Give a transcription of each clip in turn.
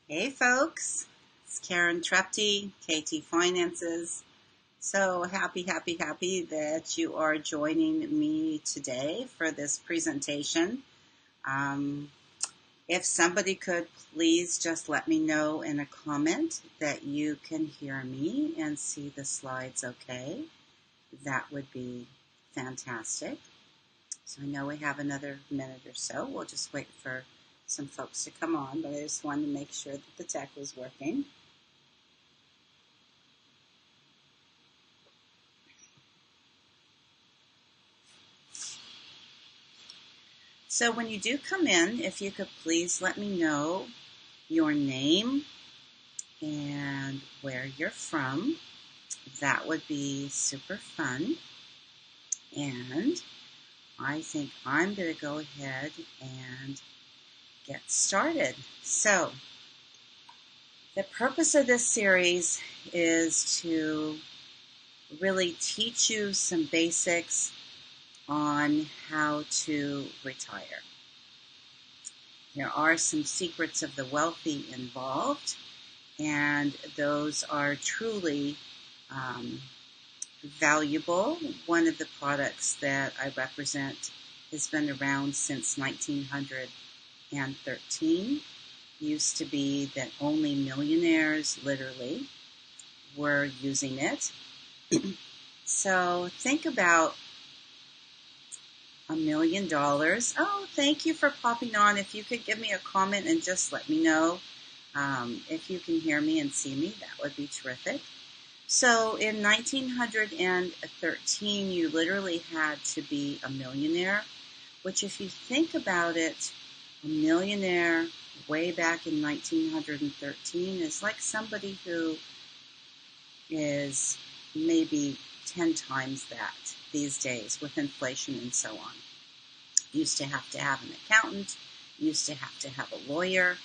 Hey folks, it's Karen Trepte, KT Finances. So happy that you are joining me today for this presentation. Um, if somebody could please just let me know in a comment that you can hear me and see the slides okay, that would be fantastic. So I know we have another minute or so. We'll just wait for some folks to come on, but I just wanted to make sure that the tech was working. So when you do come in, if you could please let me know your name and where you're from, that would be super fun. And I think I'm going to go ahead and get started. So the purpose of this series is to really teach you some basics on how to retire. There are some secrets of the wealthy involved, and those are truly valuable. One of the products that I represent has been around since 1913. Used to be that only millionaires, literally, were using it. So think about $1 million. Oh, thank you for popping on. If you could give me a comment and just let me know if you can hear me and see me, that would be terrific. So in 1913, you literally had to be a millionaire, which if you think about it, a millionaire way back in 1913 is like somebody who is maybe 10 times that these days with inflation and so on. Used to have an accountant, used to have a lawyer.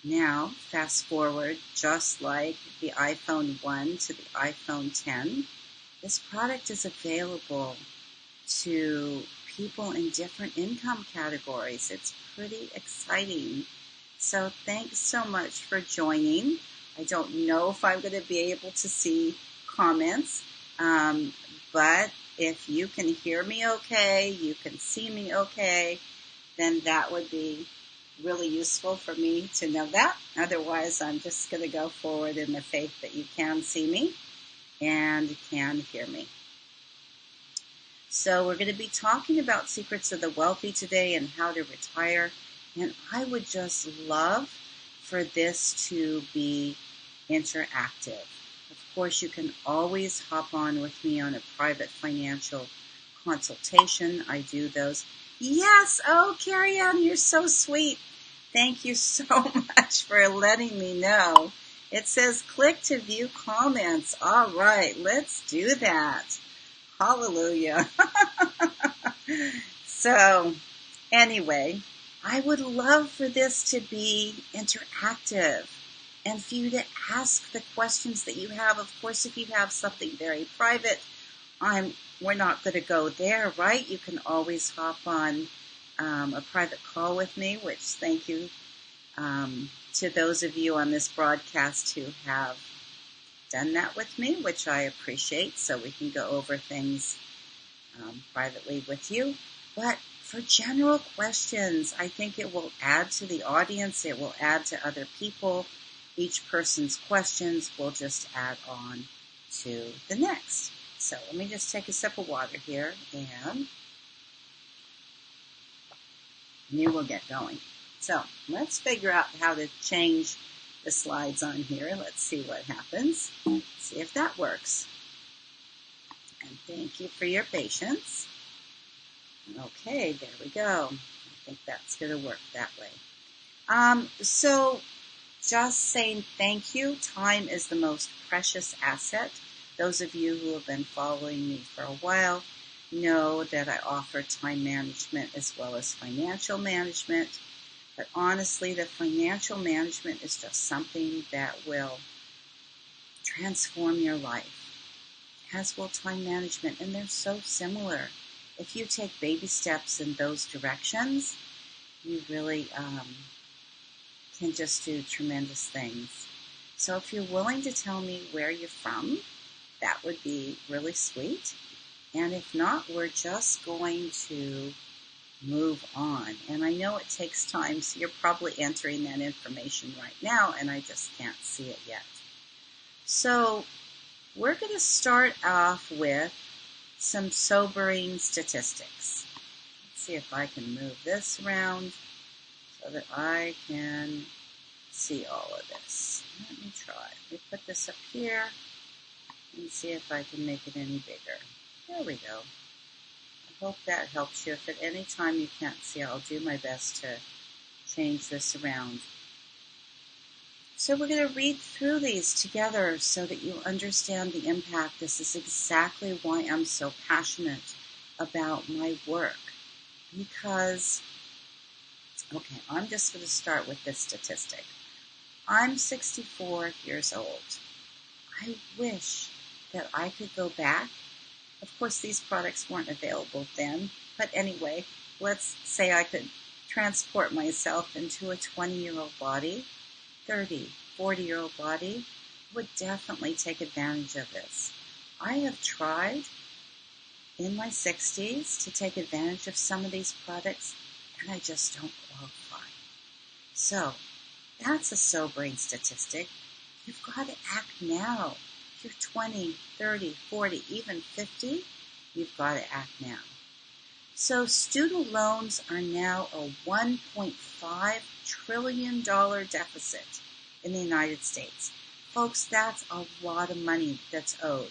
Now, fast forward, just like the iPhone 1 to the iPhone 10, this product is available to people in different income categories. It's pretty exciting. So thanks so much for joining. I don't know if I'm going to be able to see comments, but if you can hear me okay, you can see me okay, then that would be really useful for me to know that. Otherwise, I'm just going to go forward in the faith that you can see me and can hear me. So we're going to be talking about secrets of the wealthy today and how to retire. And I would just love for this to be interactive. Of course, you can always hop on with me on a private financial consultation. I do those. Yes, oh, Carrie Ann, you're so sweet. Thank you so much for letting me know. It says click to view comments. All right, let's do that. Hallelujah. So, anyway, I would love for this to be interactive and for you to ask the questions that you have. Of course, if you have something very private, we're not going to go there, right? You can always hop on a private call with me, which thank you to those of you on this broadcast who have done that with me, which I appreciate, so we can go over things privately with you. But for general questions, I think it will add to the audience. It will add to other people. Each person's questions will just add on to the next. So let me just take a sip of water here, and we will get going. So let's figure out how to change the slides on here. Let's see what happens. See if that works. And thank you for your patience. Okay, there we go. I think that's going to work that way. So just saying thank you. Time is the most precious asset. Those of you who have been following me for a while know that I offer time management as well as financial management. But honestly, the financial management is just something that will transform your life, as will time management, and they're so similar. If you take baby steps in those directions, you really can just do tremendous things. So if you're willing to tell me where you're from, that would be really sweet. And if not, we're just going to move on. And I know it takes time, so you're probably entering that information right now, and I just can't see it yet. So we're going to start off with some sobering statistics. Let's see if I can move this around so that I can see all of this. Let me try. Let me put this up here and see if I can make it any bigger. There we go. I hope that helps you. If at any time you can't see, I'll do my best to change this around. So we're going to read through these together so that you understand the impact. This is exactly why I'm so passionate about my work. Because, okay, I'm just going to start with this statistic. I'm 64 years old. I wish that I could go back. Of course, these products weren't available then. But anyway, let's say I could transport myself into a 20-year-old body. 30, 40-year-old body would definitely take advantage of this. I have tried in my 60s to take advantage of some of these products, and I just don't qualify. So that's a sobering statistic. You've got to act now. If you're 20, 30, 40, even 50, you've got to act now. So student loans are now a $1.5 trillion deficit in the United States. Folks, that's a lot of money that's owed.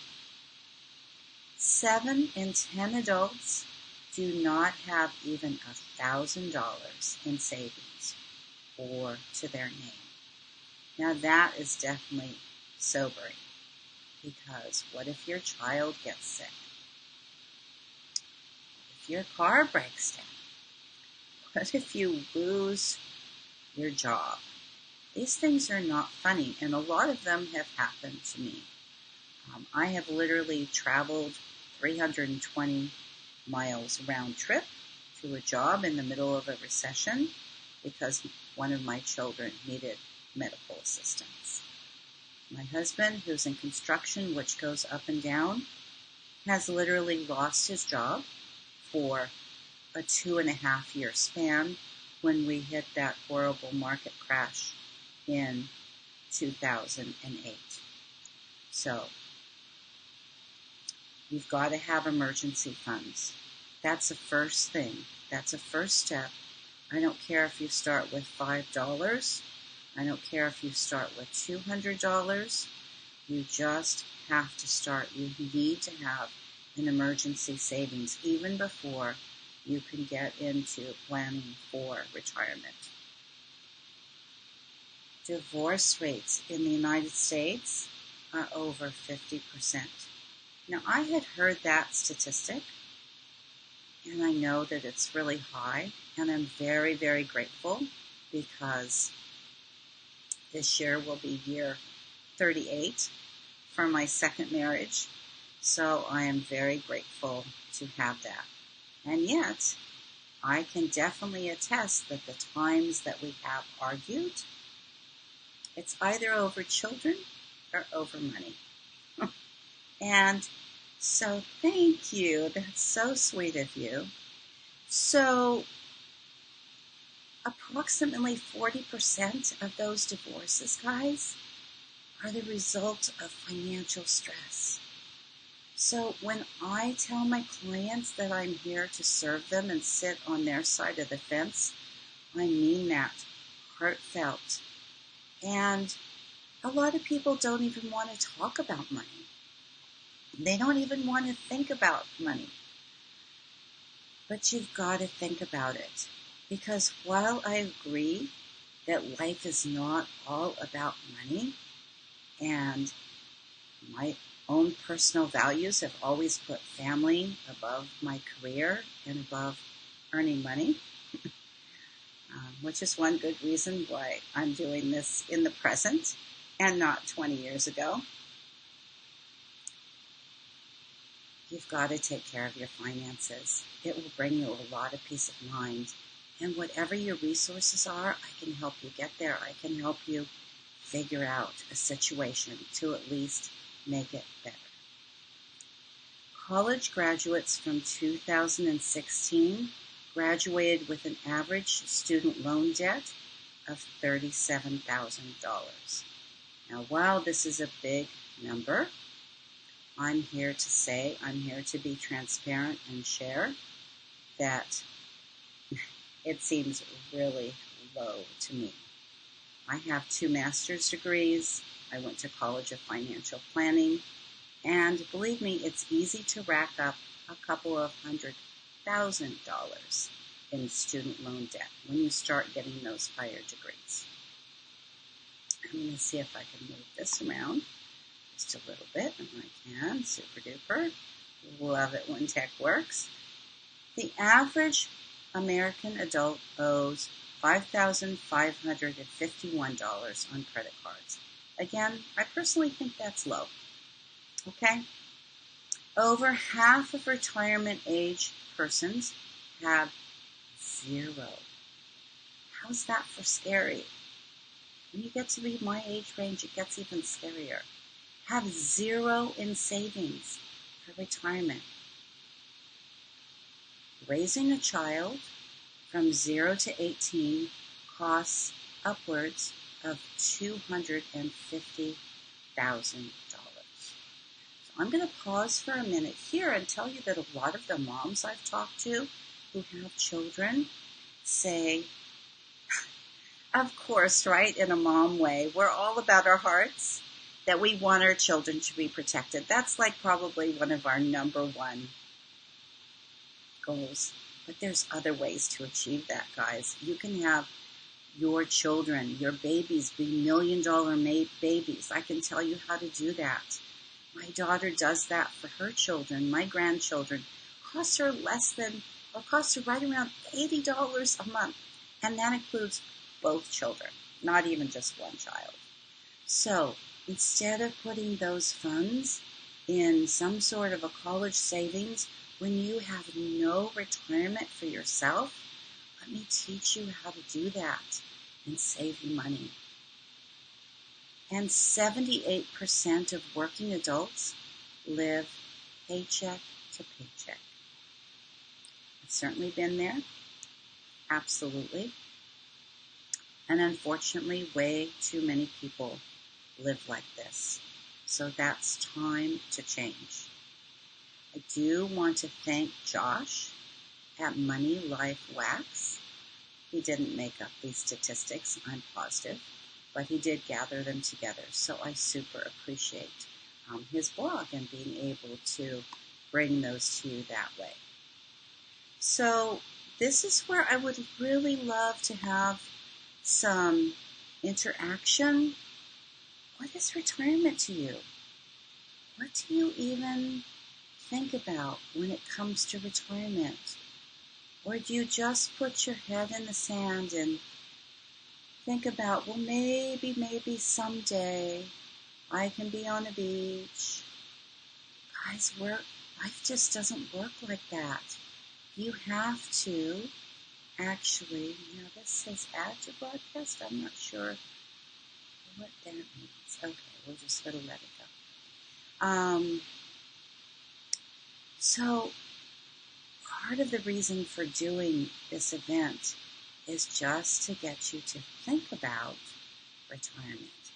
7 in 10 adults do not have even $1,000 in savings or to their name. Now that is definitely sobering, because what if your child gets sick? If your car breaks down? What if you lose your job? These things are not funny, and a lot of them have happened to me. I have literally traveled 320 miles round trip to a job in the middle of a recession because one of my children needed medical assistance. My husband, who's in construction, which goes up and down, has literally lost his job for a 2.5-year span when we hit that horrible market crash in 2008. So you've got to have emergency funds. That's the first thing. That's a first step. I don't care if you start with $5. I don't care if you start with $200. You just have to start. You need to have an emergency savings even before you can get into planning for retirement. Divorce rates in the United States are over 50%. Now, I had heard that statistic, and I know that it's really high, and I'm very, very grateful because this year will be year 38 for my second marriage, so I am very grateful to have that. And yet, I can definitely attest that the times that we have argued, it's either over children or over money. And so thank you. That's so sweet of you. So approximately 40% of those divorces, guys, are the result of financial stress. So when I tell my clients that I'm here to serve them and sit on their side of the fence, I mean that, heartfelt. And a lot of people don't even want to talk about money. They don't even want to think about money. But you've got to think about it. Because while I agree that life is not all about money, and my own personal values have always put family above my career and above earning money, which is one good reason why I'm doing this in the present and not 20 years ago. You've got to take care of your finances. It will bring you a lot of peace of mind. And whatever your resources are, I can help you get there. I can help you figure out a situation to at least make it better. College graduates from 2016 graduated with an average student loan debt of $37,000. Now, while this is a big number, I'm here to be transparent and share that it seems really low to me. I have 2 master's degrees. I went to College of Financial Planning. And believe me, it's easy to rack up a couple of $100,000 in student loan debt when you start getting those higher degrees. I'm going to see if I can move this around just a little bit, and I can. Super duper. Love it when tech works. The average American adult owes $5,551 on credit cards. Again, I personally think that's low. Okay? Over half of retirement age persons have 0. How's that for scary? When you get to be my age range, it gets even scarier. Have 0 in savings for retirement. Raising a child from 0 to 18 costs upwards of $250,000. So I'm going to pause for a minute here and tell you that a lot of the moms I've talked to who have children say, of course, right, in a mom way, we're all about our hearts, that we want our children to be protected. That's like probably one of our number one goals. But there's other ways to achieve that, guys. You can have your children, your babies, be $1 million babies. I can tell you how to do that. My daughter does that for her children. My grandchildren costs her right around $80 a month. And that includes both children, not even just one child. So instead of putting those funds in some sort of a college savings, when you have no retirement for yourself, let me teach you how to do that and save you money. And 78% of working adults live paycheck to paycheck. I've certainly been there. Absolutely. And unfortunately, way too many people live like this. So that's time to change. I do want to thank Josh at Money Life Wax. He didn't make up these statistics, I'm positive, but he did gather them together. So I super appreciate his blog and being able to bring those to you that way. So this is where I would really love to have some interaction. What is retirement to you? What do you even think about when it comes to retirement? Or do you just put your head in the sand and think about, well, maybe someday I can be on a beach? Guys, life just doesn't work like that. You have to actually, now this says add to broadcast. I'm not sure what that means. Okay, we're just going to let it go. So part of the reason for doing this event is just to get you to think about retirement.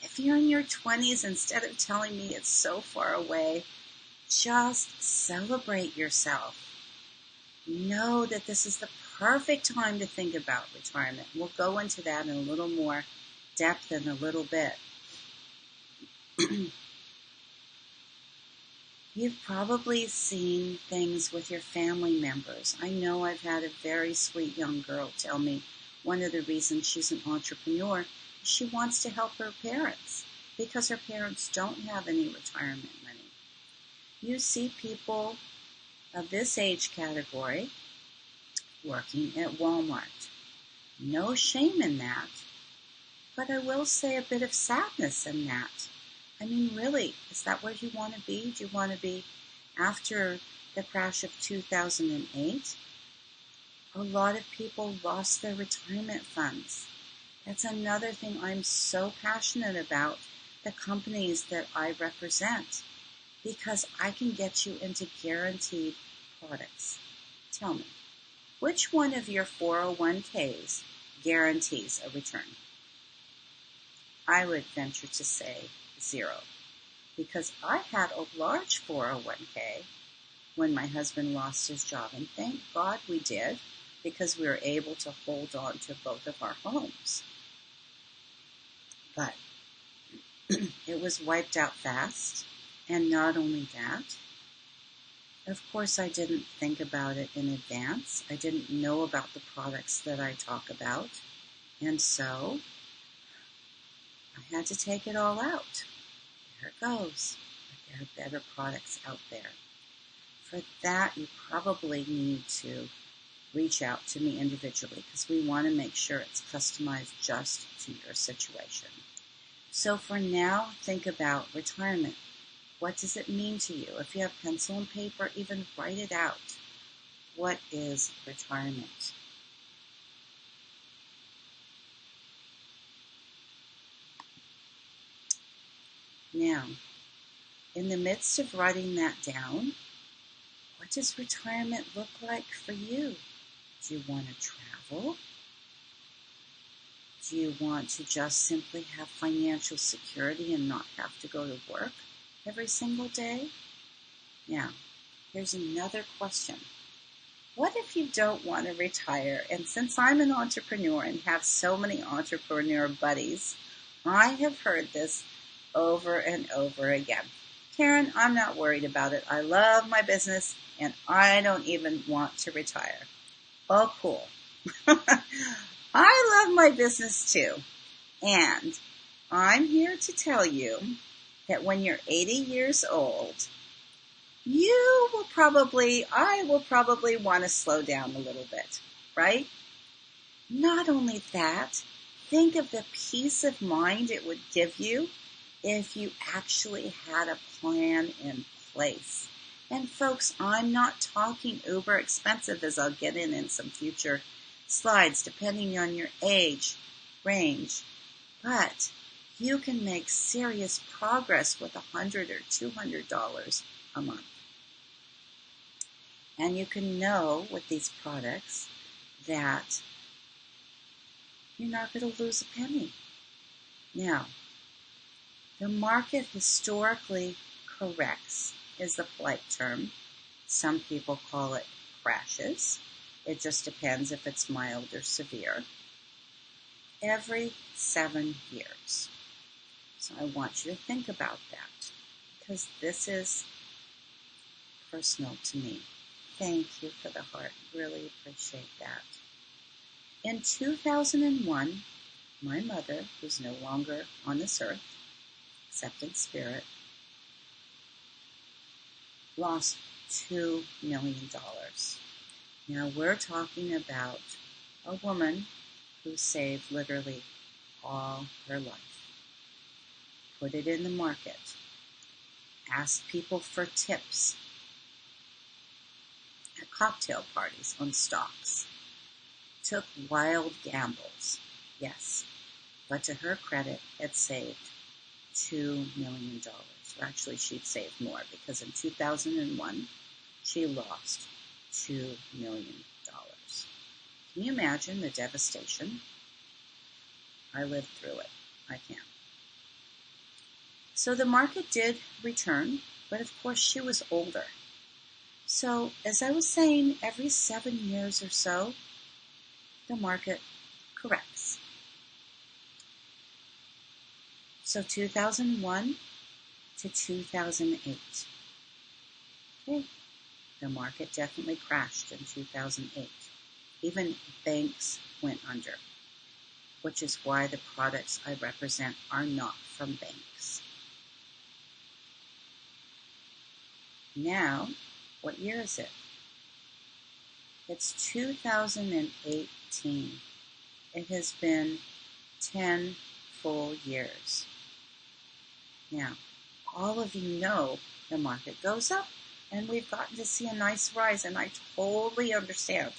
If you're in your 20s, instead of telling me it's so far away, just celebrate yourself. Know that this is the perfect time to think about retirement. We'll go into that in a little more depth in a little bit. You've probably seen things with your family members. I know I've had a very sweet young girl tell me one of the reasons she's an entrepreneur is she wants to help her parents because her parents don't have any retirement money. You see people of this age category working at Walmart. No shame in that, but I will say a bit of sadness in that. I mean, really, is that where you want to be? Do you want to be after the crash of 2008? A lot of people lost their retirement funds. That's another thing I'm so passionate about, the companies that I represent, because I can get you into guaranteed products. Tell me, which one of your 401ks guarantees a return? I would venture to say zero, because I had a large 401k when my husband lost his job, and thank God we did, because we were able to hold on to both of our homes. But it was wiped out fast, and not only that, of course I didn't think about it in advance. I didn't know about the products that I talk about, and so I had to take it all out. There it goes. But there are better products out there. For that, you probably need to reach out to me individually, because we want to make sure it's customized just to your situation. So for now, think about retirement. What does it mean to you? If you have pencil and paper, even write it out. What is retirement? Now, in the midst of writing that down, what does retirement look like for you? Do you want to travel? Do you want to just simply have financial security and not have to go to work every single day? Now, here's another question. What if you don't want to retire? And since I'm an entrepreneur and have so many entrepreneur buddies, I have heard this over and over again. Karen, I'm not worried about it. I love my business and I don't even want to retire. Oh, cool. I love my business too. And I'm here to tell you that when you're 80 years old, I will probably want to slow down a little bit, right? Not only that, think of the peace of mind it would give you if you actually had a plan in place. And folks, I'm not talking uber expensive, as I'll get in some future slides, depending on your age range. But you can make serious progress with $100 or $200 a month. And you can know with these products that you're not going to lose a penny. Now, the market historically corrects is the polite term. Some people call it crashes. It just depends if it's mild or severe. Every 7 years. So I want you to think about that, because this is personal to me. Thank you for the heart. Really appreciate that. In 2001, my mother, who's no longer on this earth, except in spirit, lost $2 million. Now we're talking about a woman who saved literally all her life. Put it in the market. Asked people for tips at cocktail parties on stocks. Took wild gambles. Yes, but to her credit, had saved $2 million. Or actually, she'd saved more, because in 2001, she lost $2 million. Can you imagine the devastation? I lived through it. I can. So the market did return, but of course she was older. So as I was saying, every 7 years or so, the market corrects. So 2001 to 2008. Okay. The market definitely crashed in 2008. Even banks went under, which is why the products I represent are not from banks. Now, what year is it? It's 2018. It has been 10 full years. Now, all of you know the market goes up, and we've gotten to see a nice rise, and I totally understand.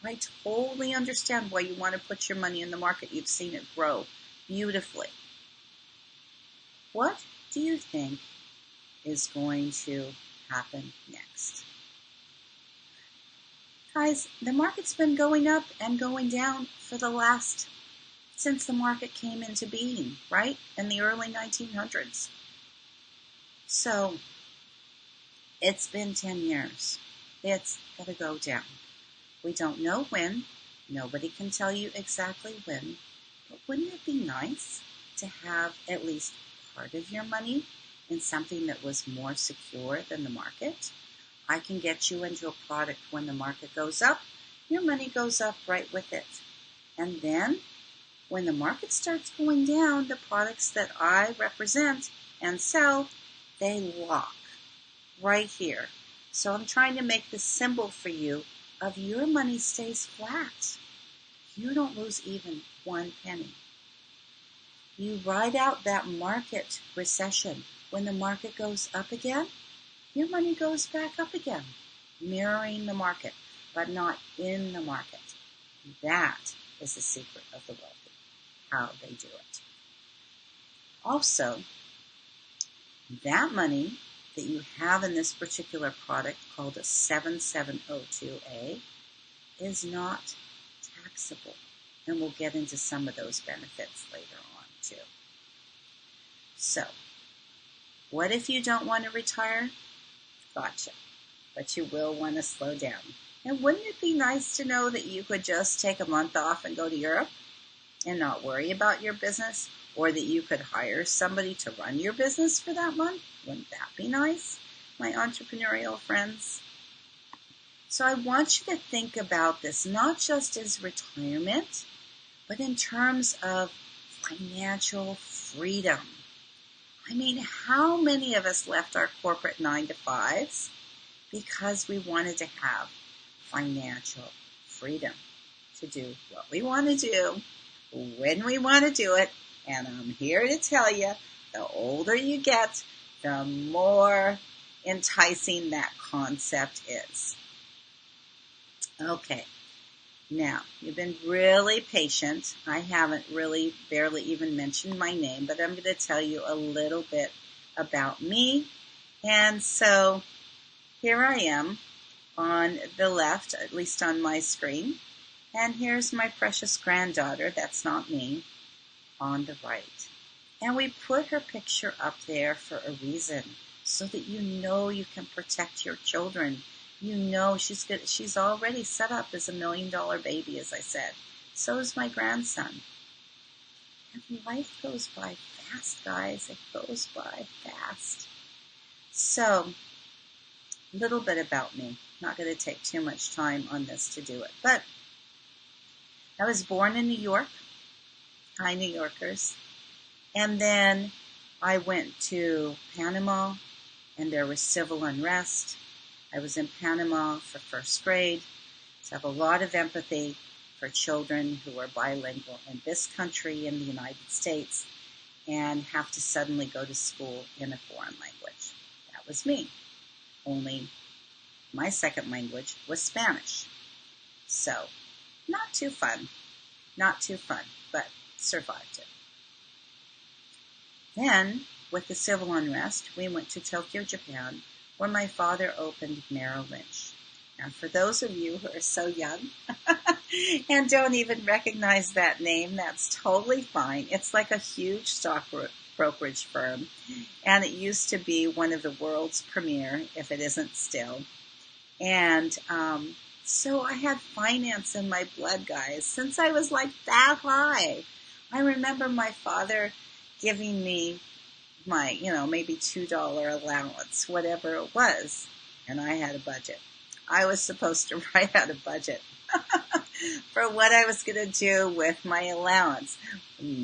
I totally understand why you want to put your money in the market. You've seen it grow beautifully. What do you think is going to happen next? Guys, the market's been going up and going down since the market came into being, right? In the early 1900s. So, it's been 10 years. It's got to go down. We don't know when. Nobody can tell you exactly when. But wouldn't it be nice to have at least part of your money in something that was more secure than the market? I can get you into a product when the market goes up. Your money goes up right with it. And then, when the market starts going down, the products that I represent and sell, they lock right here. So I'm trying to make this symbol for you of your money stays flat. You don't lose even one penny. You ride out that market recession. When the market goes up again, your money goes back up again, mirroring the market, but not in the market. That is the secret of the wealthy, how they do it. Also, that money that you have in this particular product called a 7702A is not taxable. And we'll get into some of those benefits later on too. So, what if you don't want to retire? Gotcha. But you will want to slow down. And wouldn't it be nice to know that you could just take a month off and go to Europe and not worry about your business? Or that you could hire somebody to run your business for that month? Wouldn't that be nice, my entrepreneurial friends? So I want you to think about this not just as retirement, but in terms of financial freedom. I mean, how many of us left our corporate 9-to-5s because we wanted to have financial freedom to do what we want to do, when we want to do it? And I'm here to tell you, the older you get, the more enticing that concept is. Okay, now, you've been really patient. I haven't really barely even mentioned my name, but I'm going to tell you a little bit about me. And so, here I am on the left, at least on my screen. And here's my precious granddaughter, that's not me, on the right. And we put her picture up there for a reason, so that you know you can protect your children. You know she's good. She's already set up as $1 million baby, as I said. So is my grandson. And life goes by fast, guys. It goes by fast. So, a little bit about me. Not going to take too much time on this to do it. But I was born in New York. Hi, New Yorkers. And then I went to Panama, and there was civil unrest. I was in Panama for first grade, so I have a lot of empathy for children who are bilingual in this country, in the United States, and have to suddenly go to school in a foreign language. That was me. Only my second language was Spanish. So, not too fun, but survived it. Then, with the civil unrest, we went to Tokyo, Japan, where my father opened Merrill Lynch. Now, for those of you who are so young and don't even recognize that name, that's totally fine. It's like a huge stock brokerage firm, and it used to be one of the world's premier, if it isn't still. And so I had finance in my blood, guys, since I was like that high. I remember my father giving me my, maybe $2 allowance, whatever it was. And I had a budget. I was supposed to write out a budget for what I was going to do with my allowance.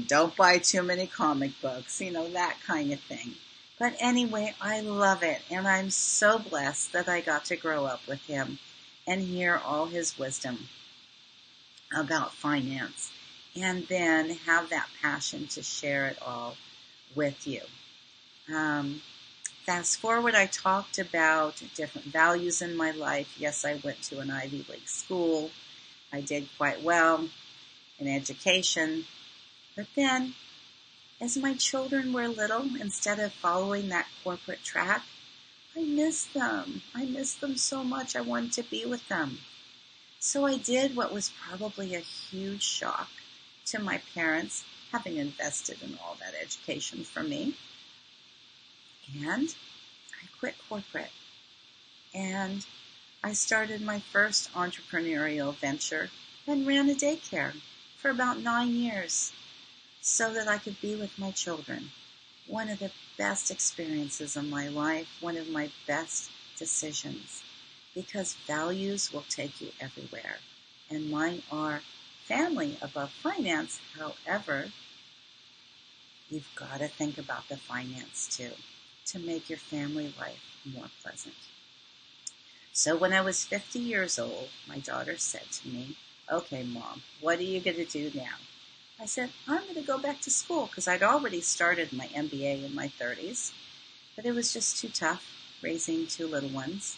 Don't buy too many comic books, that kind of thing. But anyway, I love it. And I'm so blessed that I got to grow up with him and hear all his wisdom about finance. And then have that passion to share it all with you. Fast forward, I talked about different values in my life. Yes, I went to an Ivy League school. I did quite well in education. But then, as my children were little, instead of following that corporate track, I missed them. I missed them so much. I wanted to be with them. So I did what was probably a huge shock to my parents, having invested in all that education for me. And I quit corporate. And I started my first entrepreneurial venture and ran a daycare for about 9 years so that I could be with my children. One of the best experiences of my life, one of my best decisions, because values will take you everywhere. And mine are family above finance. However, you've got to think about the finance too, to make your family life more pleasant. So when I was 50 years old, my daughter said to me, "Okay, Mom, what are you going to do now?" I said, "I'm going to go back to school," because I'd already started my MBA in my 30s, but it was just too tough raising 2 little ones.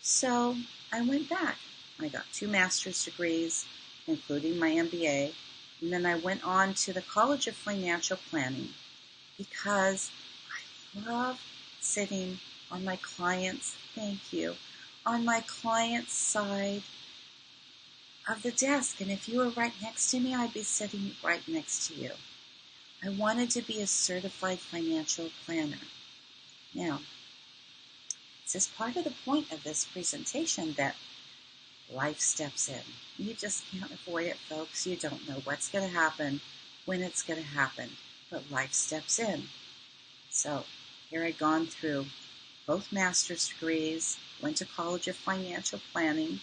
So I went back. I got 2 master's degrees, including my MBA, and then I went on to the College of Financial Planning because I love sitting on my clients' on my client's side of the desk. And if you were right next to me, I'd be sitting right next to you. I wanted to be a certified financial planner. Now, this is part of the point of this presentation, that life steps in. You just can't avoid it, folks. You don't know what's going to happen, when it's going to happen, but life steps in. So here I'd gone through both master's degrees, went to College of Financial Planning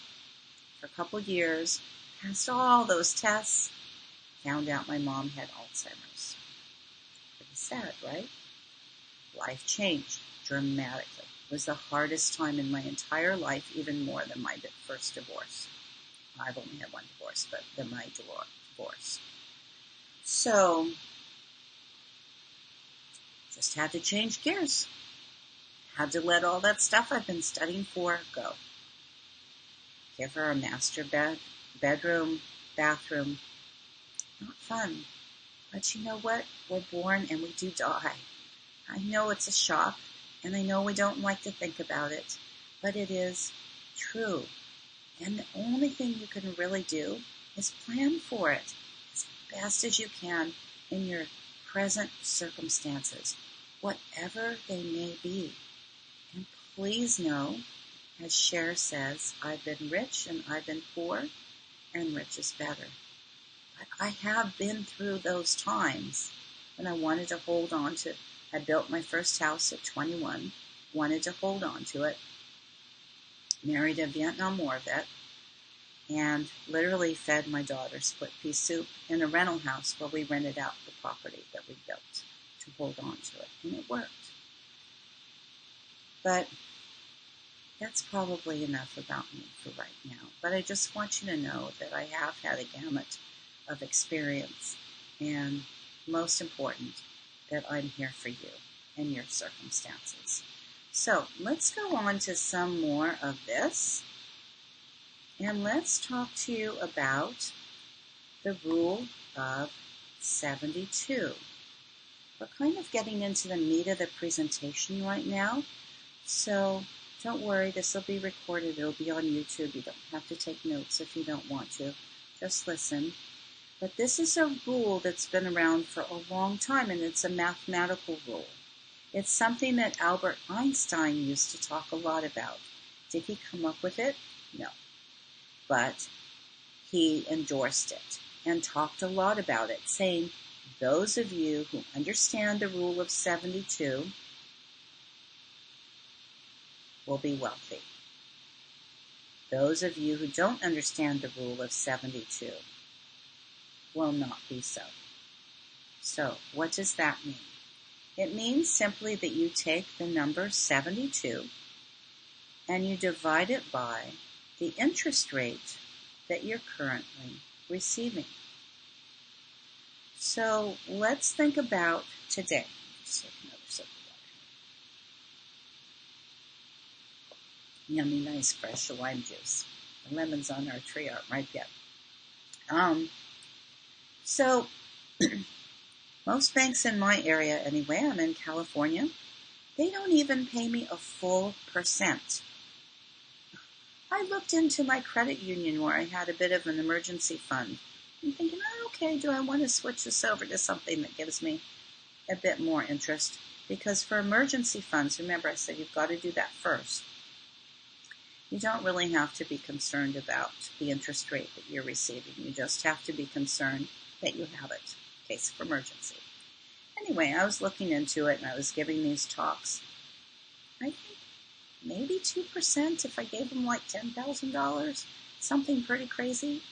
for a couple years, passed all those tests, found out my mom had Alzheimer's. Pretty sad, right? Life changed dramatically. It was the hardest time in my entire life, even more than my first divorce. I've only had one divorce, but than my divorce. So, just had to change gears. Had to let all that stuff I've been studying for go. Give her a master bedroom, bathroom. Not fun. But you know what? We're born and we do die. I know it's a shock, and I know we don't like to think about it, but it is true. And the only thing you can really do is plan for it as best as you can in your present circumstances, whatever they may be. And please know, as Cher says, I've been rich and I've been poor, and rich is better. But I have been through those times when I wanted to hold on to. I built my first house at 21, wanted to hold on to it, married a Vietnam War vet, and literally fed my daughter split pea soup in a rental house while we rented out the property that we built to hold on to it. And it worked. But that's probably enough about me for right now. But I just want you to know that I have had a gamut of experience, and most important, that I'm here for you and your circumstances. So let's go on to some more of this, and let's talk to you about the rule of 72. We're kind of getting into the meat of the presentation right now, so don't worry, this will be recorded. It'll be on YouTube. You don't have to take notes if you don't want to. Just listen. But this is a rule that's been around for a long time, and it's a mathematical rule. It's something that Albert Einstein used to talk a lot about. Did he come up with it? No. But he endorsed it and talked a lot about it, saying, those of you who understand the rule of 72 will be wealthy. Those of you who don't understand the rule of 72 will not be so. So, what does that mean? It means simply that you take the number 72 and you divide it by the interest rate that you're currently receiving. So, let's think about today. Just take another sip of water. Yummy, nice, fresh lime juice. The lemons on our tree aren't ripe yet. So most banks in my area anyway, I'm in California, they don't even pay me a full percent. I looked into my credit union where I had a bit of an emergency fund. I'm thinking, oh, okay, do I want to switch this over to something that gives me a bit more interest? Because for emergency funds, remember I said you've got to do that first. You don't really have to be concerned about the interest rate that you're receiving. You just have to be concerned that you have it in case of emergency. Anyway, I was looking into it and I was giving these talks. I think maybe 2% if I gave them like $10,000, something pretty crazy.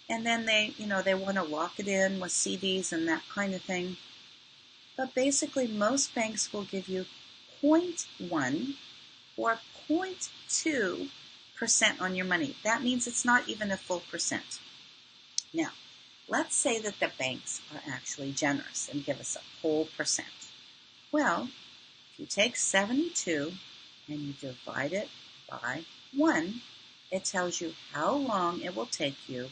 And then they want to lock it in with CDs and that kind of thing. But basically, most banks will give you 0.1 or 0.2% on your money. That means it's not even a full percent. Now, let's say that the banks are actually generous and give us a whole percent. Well, if you take 72 and you divide it by 1, it tells you how long it will take you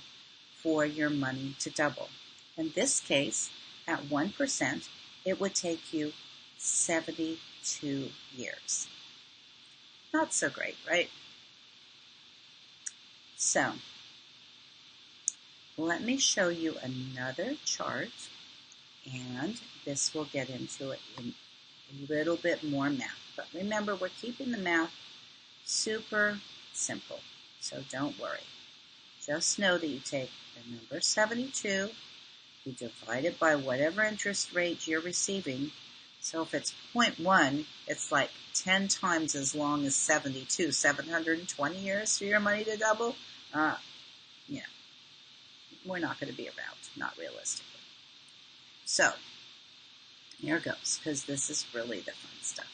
for your money to double. In this case, at 1%, it would take you 72 years. Not so great, right? So, let me show you another chart, and this will get into it in a little bit more math. But remember, we're keeping the math super simple, so don't worry. Just know that you take the number 72, you divide it by whatever interest rate you're receiving. So if it's 0.1, it's like 10 times as long as 72, 720 years for your money to double. We're not going to be around, not realistically. So, here goes, because this is really the fun stuff.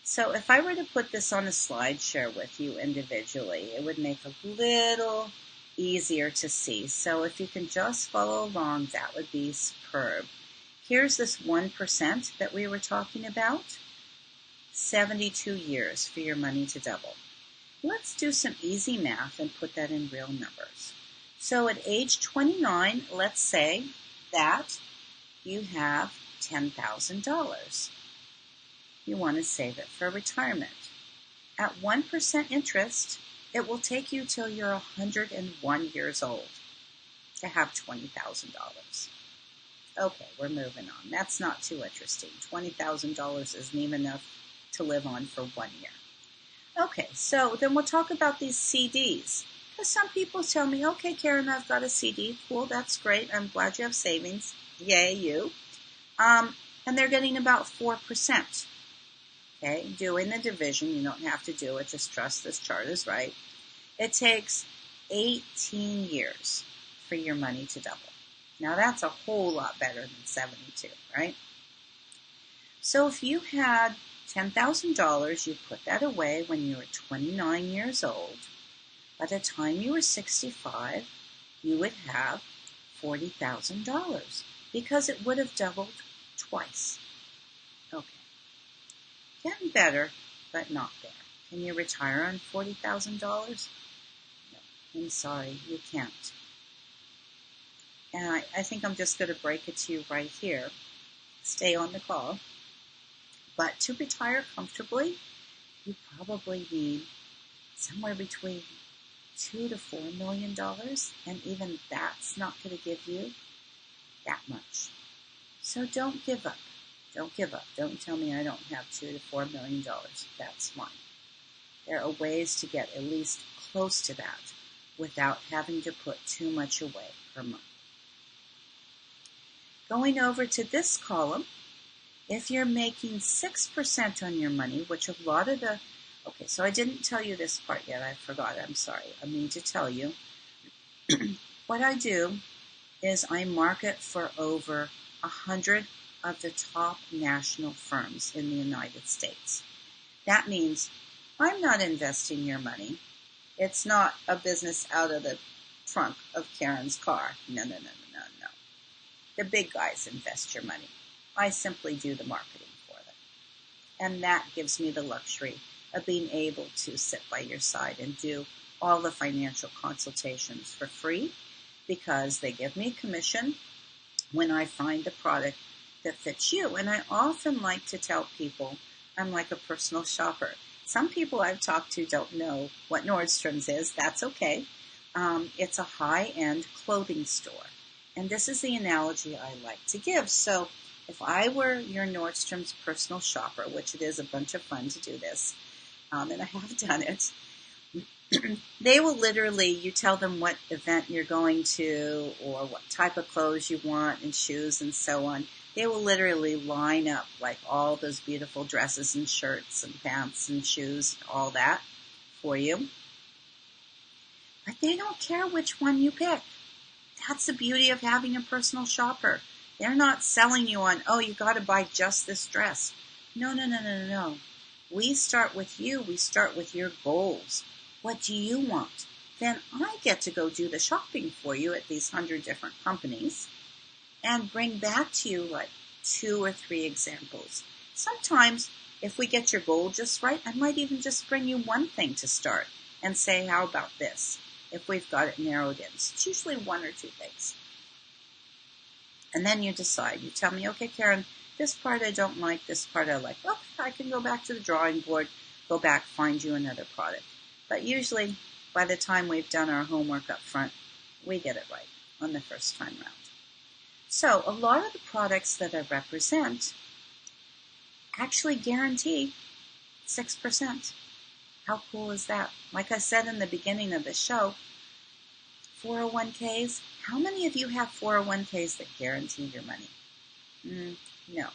So if I were to put this on a slide share with you individually, it would make a little easier to see. So if you can just follow along, that would be superb. Here's this 1% that we were talking about. 72 years for your money to double. Let's do some easy math and put that in real numbers. So at age 29, let's say that you have $10,000. You want to save it for retirement. At 1% interest, it will take you till you're 101 years old to have $20,000. Okay, we're moving on. That's not too interesting. $20,000 isn't even enough to live on for 1 year. Okay, so then we'll talk about these CDs. Because some people tell me, okay, Karen, I've got a CD. Cool, that's great. I'm glad you have savings. Yay, you. And they're getting about 4%. Okay, doing the division, you don't have to do it. Just trust this chart is right. It takes 18 years for your money to double. Now, that's a whole lot better than 72, right? So if you had $10,000, you put that away when you were 29 years old. By the time you were 65, you would have $40,000 because it would have doubled twice. Okay. Getting better, but not there. Can you retire on $40,000? No, I'm sorry, you can't. And I think I'm just going to break it to you right here. Stay on the call. But to retire comfortably, you probably need somewhere between $2 to $4 million, and even that's not going to give you that much. So don't give up. Don't give up. Don't tell me I don't have $2 to $4 million. That's fine. There are ways to get at least close to that without having to put too much away per month. Going over to this column, if you're making 6% on your money, which a lot of the... Okay, so I didn't tell you this part yet. I forgot. I'm sorry. I mean to tell you. What I do is I market for over 100 of the top national firms in the United States. That means I'm not investing your money. It's not a business out of the trunk of Karen's car. No. The big guys invest your money. I simply do the marketing for them. And that gives me the luxury of being able to sit by your side and do all the financial consultations for free because they give me commission when I find the product that fits you. And I often like to tell people I'm like a personal shopper. Some people I've talked to don't know what Nordstrom's is. That's okay. It's a high-end clothing store. And this is the analogy I like to give. So if I were your Nordstrom's personal shopper, which it is a bunch of fun to do this, and I have done it, they will literally, you tell them what event you're going to or what type of clothes you want and shoes and so on. They will literally line up like all those beautiful dresses and shirts and pants and shoes, all that for you. But they don't care which one you pick. That's the beauty of having a personal shopper. They're not selling you on, oh, you got to buy just this dress. No. We start with you. We start with your goals. What do you want? Then I get to go do the shopping for you at these 100 different companies and bring back to you like 2 or 3 examples. Sometimes, if we get your goal just right, I might even just bring you one thing to start and say, how about this? If we've got it narrowed in. So it's usually 1 or 2 things. And then you decide. You tell me, okay, Karen, this part I don't like, this part I like. Well, I can go back to the drawing board, go back, find you another product. But usually, by the time we've done our homework up front, we get it right on the first time round. So a lot of the products that I represent actually guarantee 6%. How cool is that? Like I said in the beginning of the show, 401ks, how many of you have 401ks that guarantee your money? No,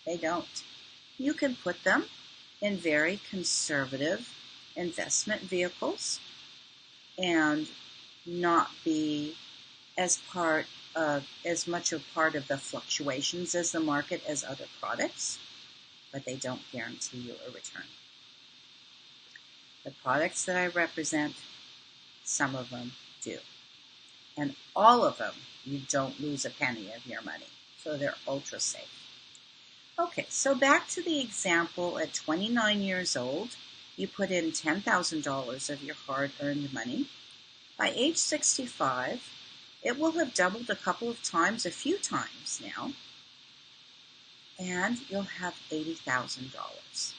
they don't. You can put them in very conservative investment vehicles and not be as much a part of the fluctuations as the market as other products, but they don't guarantee you a return. The products that I represent, some of them do. And all of them, you don't lose a penny of your money. So they're ultra safe. Okay, so back to the example. At 29 years old, you put in $10,000 of your hard-earned money. By age 65, it will have doubled a few times now, and you'll have $80,000.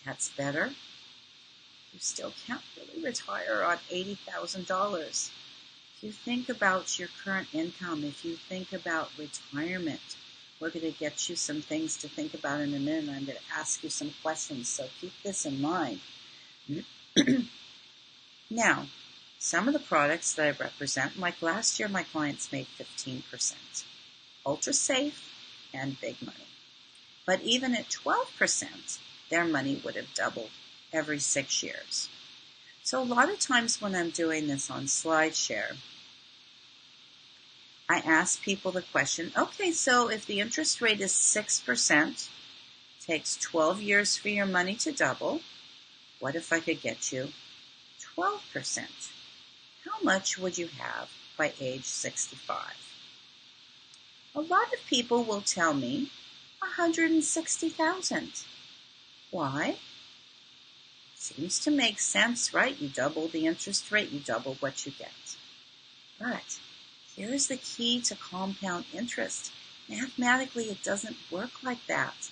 That's better. You still can't really retire on $80,000. If you think about your current income, if you think about retirement, we're going to get you some things to think about in a minute. I'm going to ask you some questions, so keep this in mind. Now, some of the products that I represent, like last year, my clients made 15%. Ultra safe and big money. But even at 12%, their money would have doubled every 6 years. So a lot of times when I'm doing this on SlideShare, I ask people the question, okay, so if the interest rate is 6%, takes 12 years for your money to double, what if I could get you 12%? How much would you have by age 65? A lot of people will tell me $160,000. Why? Seems to make sense, right? You double the interest rate, you double what you get. But here's the key to compound interest. Mathematically, it doesn't work like that.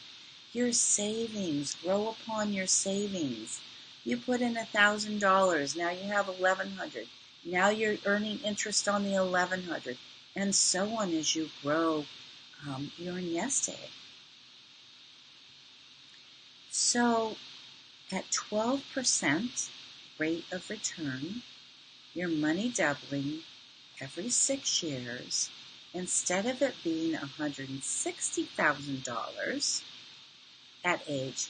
Your savings, grow upon your savings. You put in $1,000, now you have $1,100. Now you're earning interest on the $1,100, and so on as you grow your nest egg. So at 12% rate of return, your money doubling every 6 years, instead of it being $160,000 at age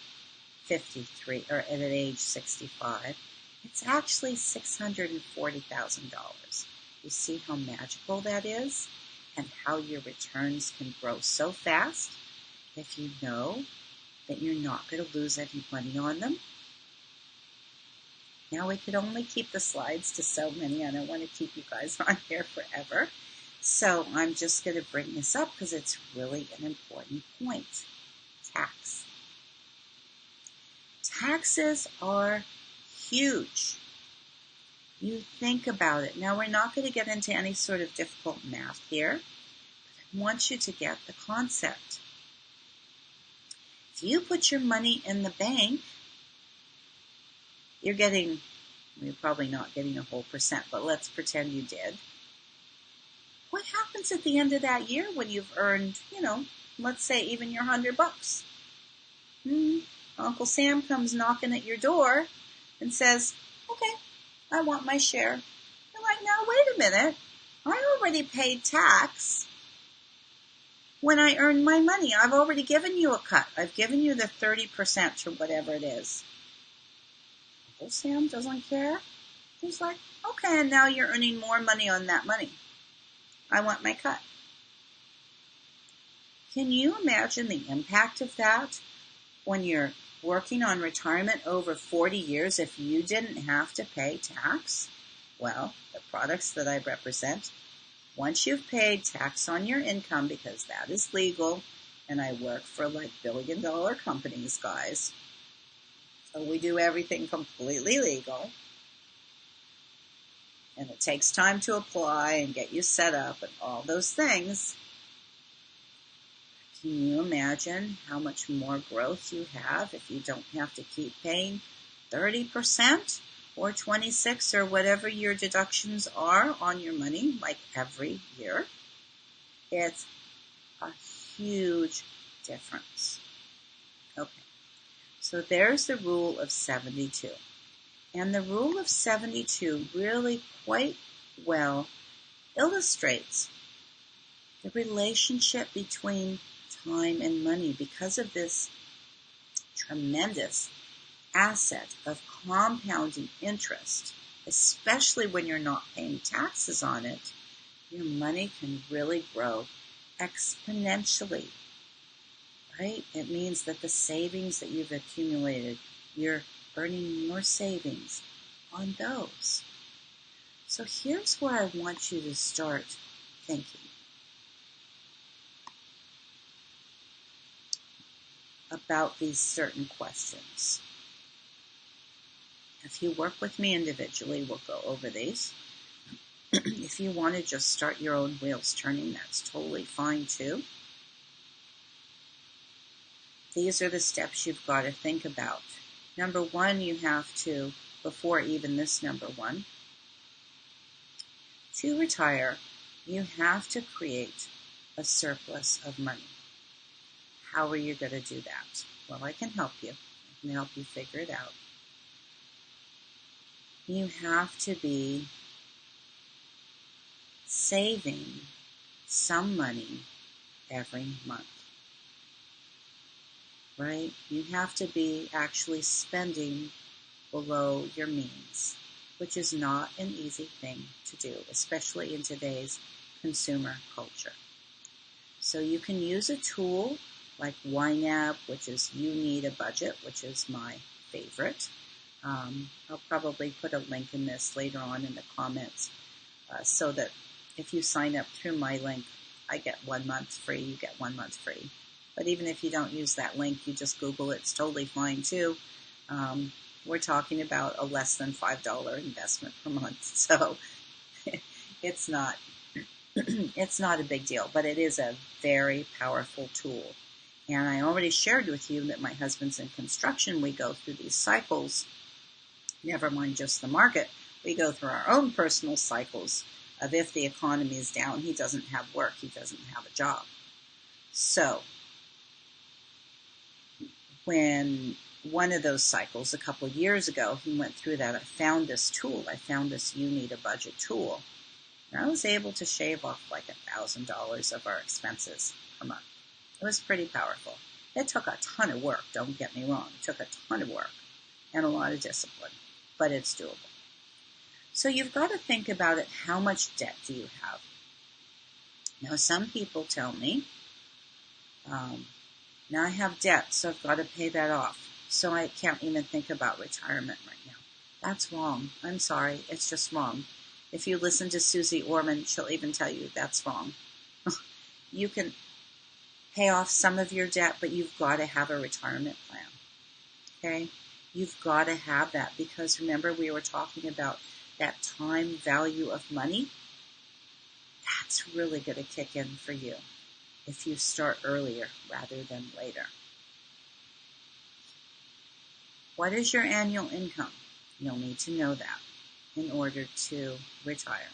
53 or at age 65, it's actually $640,000. You see how magical that is and how your returns can grow so fast if you know that you're not going to lose any money on them. Now we could only keep the slides to so many. I don't want to keep you guys on here forever. So I'm just going to bring this up because it's really an important point. Tax. Taxes are huge You think about it. Now, we're not going to get into any sort of difficult math here. I want you to get the concept. If you put your money in the bank, you're probably not getting a whole percent, but let's pretend you did. What happens at the end of that year when you've earned, let's say even your $100? Uncle Sam comes knocking at your door and says, okay, I want my share. You're like, now wait a minute. I already paid tax when I earned my money. I've already given you a cut. I've given you the 30% or whatever it is. Uncle Sam doesn't care. He's like, okay, and now you're earning more money on that money. I want my cut. Can you imagine the impact of that when you're working on retirement over 40 years if you didn't have to pay tax? Well, the products that I represent, once you've paid tax on your income, because that is legal, and I work for like billion-dollar companies, guys, so we do everything completely legal, and it takes time to apply and get you set up and all those things. Can you imagine how much more growth you have if you don't have to keep paying 30% or 26% or whatever your deductions are on your money, like every year? It's a huge difference. Okay, so there's the rule of 72. And the rule of 72 really quite well illustrates the relationship between time and money because of this tremendous asset of compounding interest, especially when you're not paying taxes on it. Your money can really grow exponentially, right? It means that the savings that you've accumulated, you're earning more savings on those. So here's where I want you to start thinking about these certain questions. If you work with me individually, we'll go over these. If you want to just start your own wheels turning, that's totally fine too. These are the steps you've got to think about. Number one, you have to, before even this number one, to retire, you have to create a surplus of money. How are you going to do that? Well, I can help you. I can help you figure it out. You have to be saving some money every month, right? You have to be actually spending below your means, which is not an easy thing to do, especially in today's consumer culture. So you can use a tool like YNAB, which is You Need a Budget, which is my favorite. I'll probably put a link in this later on in the comments so that if you sign up through my link, I get 1 month free, you get 1 month free. But even if you don't use that link, you just Google it, it's totally fine too. We're talking about a less than $5 investment per month, so it's not a big deal, but it is a very powerful tool. And I already shared with you that my husband's in construction. We go through these cycles, never mind just the market. We go through our own personal cycles of if the economy is down, he doesn't have work, he doesn't have a job. So when one of those cycles a couple of years ago, he went through that, I found this tool. I found this You Need a Budget tool. And I was able to shave off like $1,000 of our expenses per month. It was pretty powerful. It took a ton of work, don't get me wrong. It took a ton of work and a lot of discipline, but it's doable. So you've got to think about it. How much debt do you have? Now, some people tell me, now I have debt, so I've got to pay that off. So I can't even think about retirement right now. That's wrong. I'm sorry. It's just wrong. If you listen to Susie Orman, she'll even tell you that's wrong. You can pay off some of your debt, but you've got to have a retirement plan. Okay? You've got to have that because remember we were talking about that time value of money, that's really going to kick in for you if you start earlier rather than later. What is your annual income? You'll need to know that in order to retire.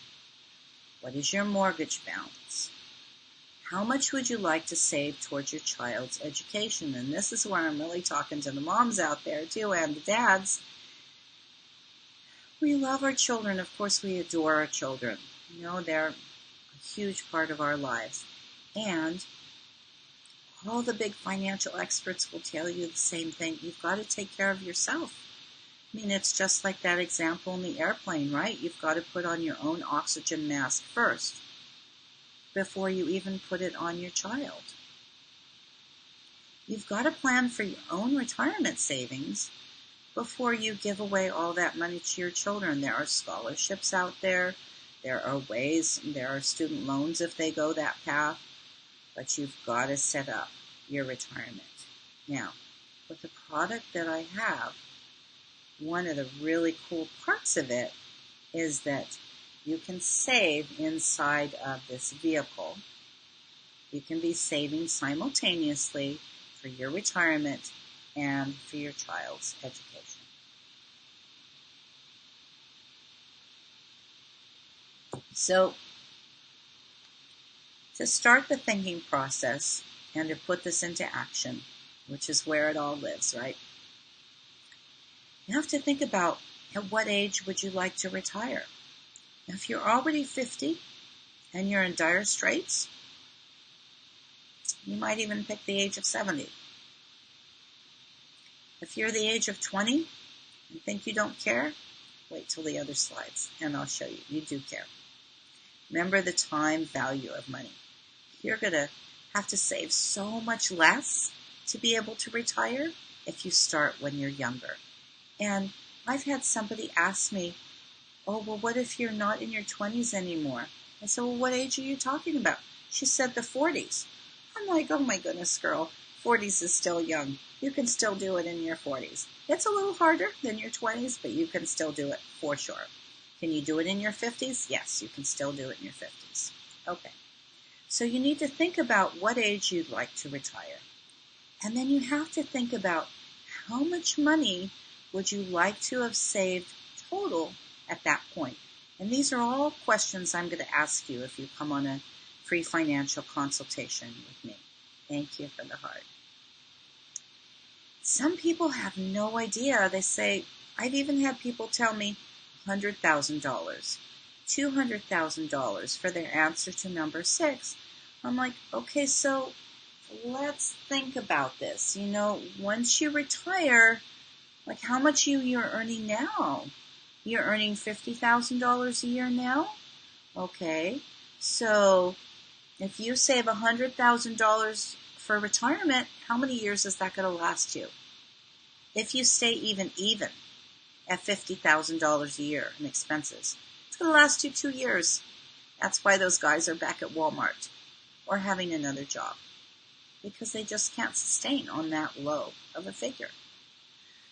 What is your mortgage balance? How much would you like to save towards your child's education? And this is where I'm really talking to the moms out there too, and the dads. We love our children. Of course, we adore our children. You know, they're a huge part of our lives. And all the big financial experts will tell you the same thing. You've got to take care of yourself. I mean, it's just like that example in the airplane, right? You've got to put on your own oxygen mask first before you even put it on your child. You've got to plan for your own retirement savings before you give away all that money to your children. There are scholarships out there. There are ways. There are student loans if they go that path. But you've got to set up your retirement. Now, with the product that I have, one of the really cool parts of it is that you can save inside of this vehicle. You can be saving simultaneously for your retirement and for your child's education. So, to start the thinking process and to put this into action, which is where it all lives, right? You have to think about at what age would you like to retire? Now, if you're already 50 and you're in dire straits, you might even pick the age of 70. If you're the age of 20 and think you don't care, wait till the other slides and I'll show you. You do care. Remember the time value of money. You're going to have to save so much less to be able to retire if you start when you're younger. And I've had somebody ask me, oh, well, what if you're not in your 20s anymore? I said, well, what age are you talking about? She said the 40s. I'm like, oh my goodness, girl, 40s is still young. You can still do it in your 40s. It's a little harder than your 20s, but you can still do it for sure. Can you do it in your 50s? Yes, you can still do it in your 50s. Okay. So you need to think about what age you'd like to retire. And then you have to think about how much money would you like to have saved total at that point. And these are all questions I'm going to ask you if you come on a free financial consultation with me. Thank you for the heart. Some people have no idea. They say, I've even had people tell me $100,000, $200,000 for their answer to number 6. I'm like, okay, so let's think about this. You know, once you retire, like how much you're earning now? You're earning $50,000 a year now? Okay, so if you save $100,000 for retirement, how many years is that going to last you? If you stay even at $50,000 a year in expenses, it's going to last you 2 years. That's why those guys are back at Walmart or having another job, because they just can't sustain on that low of a figure.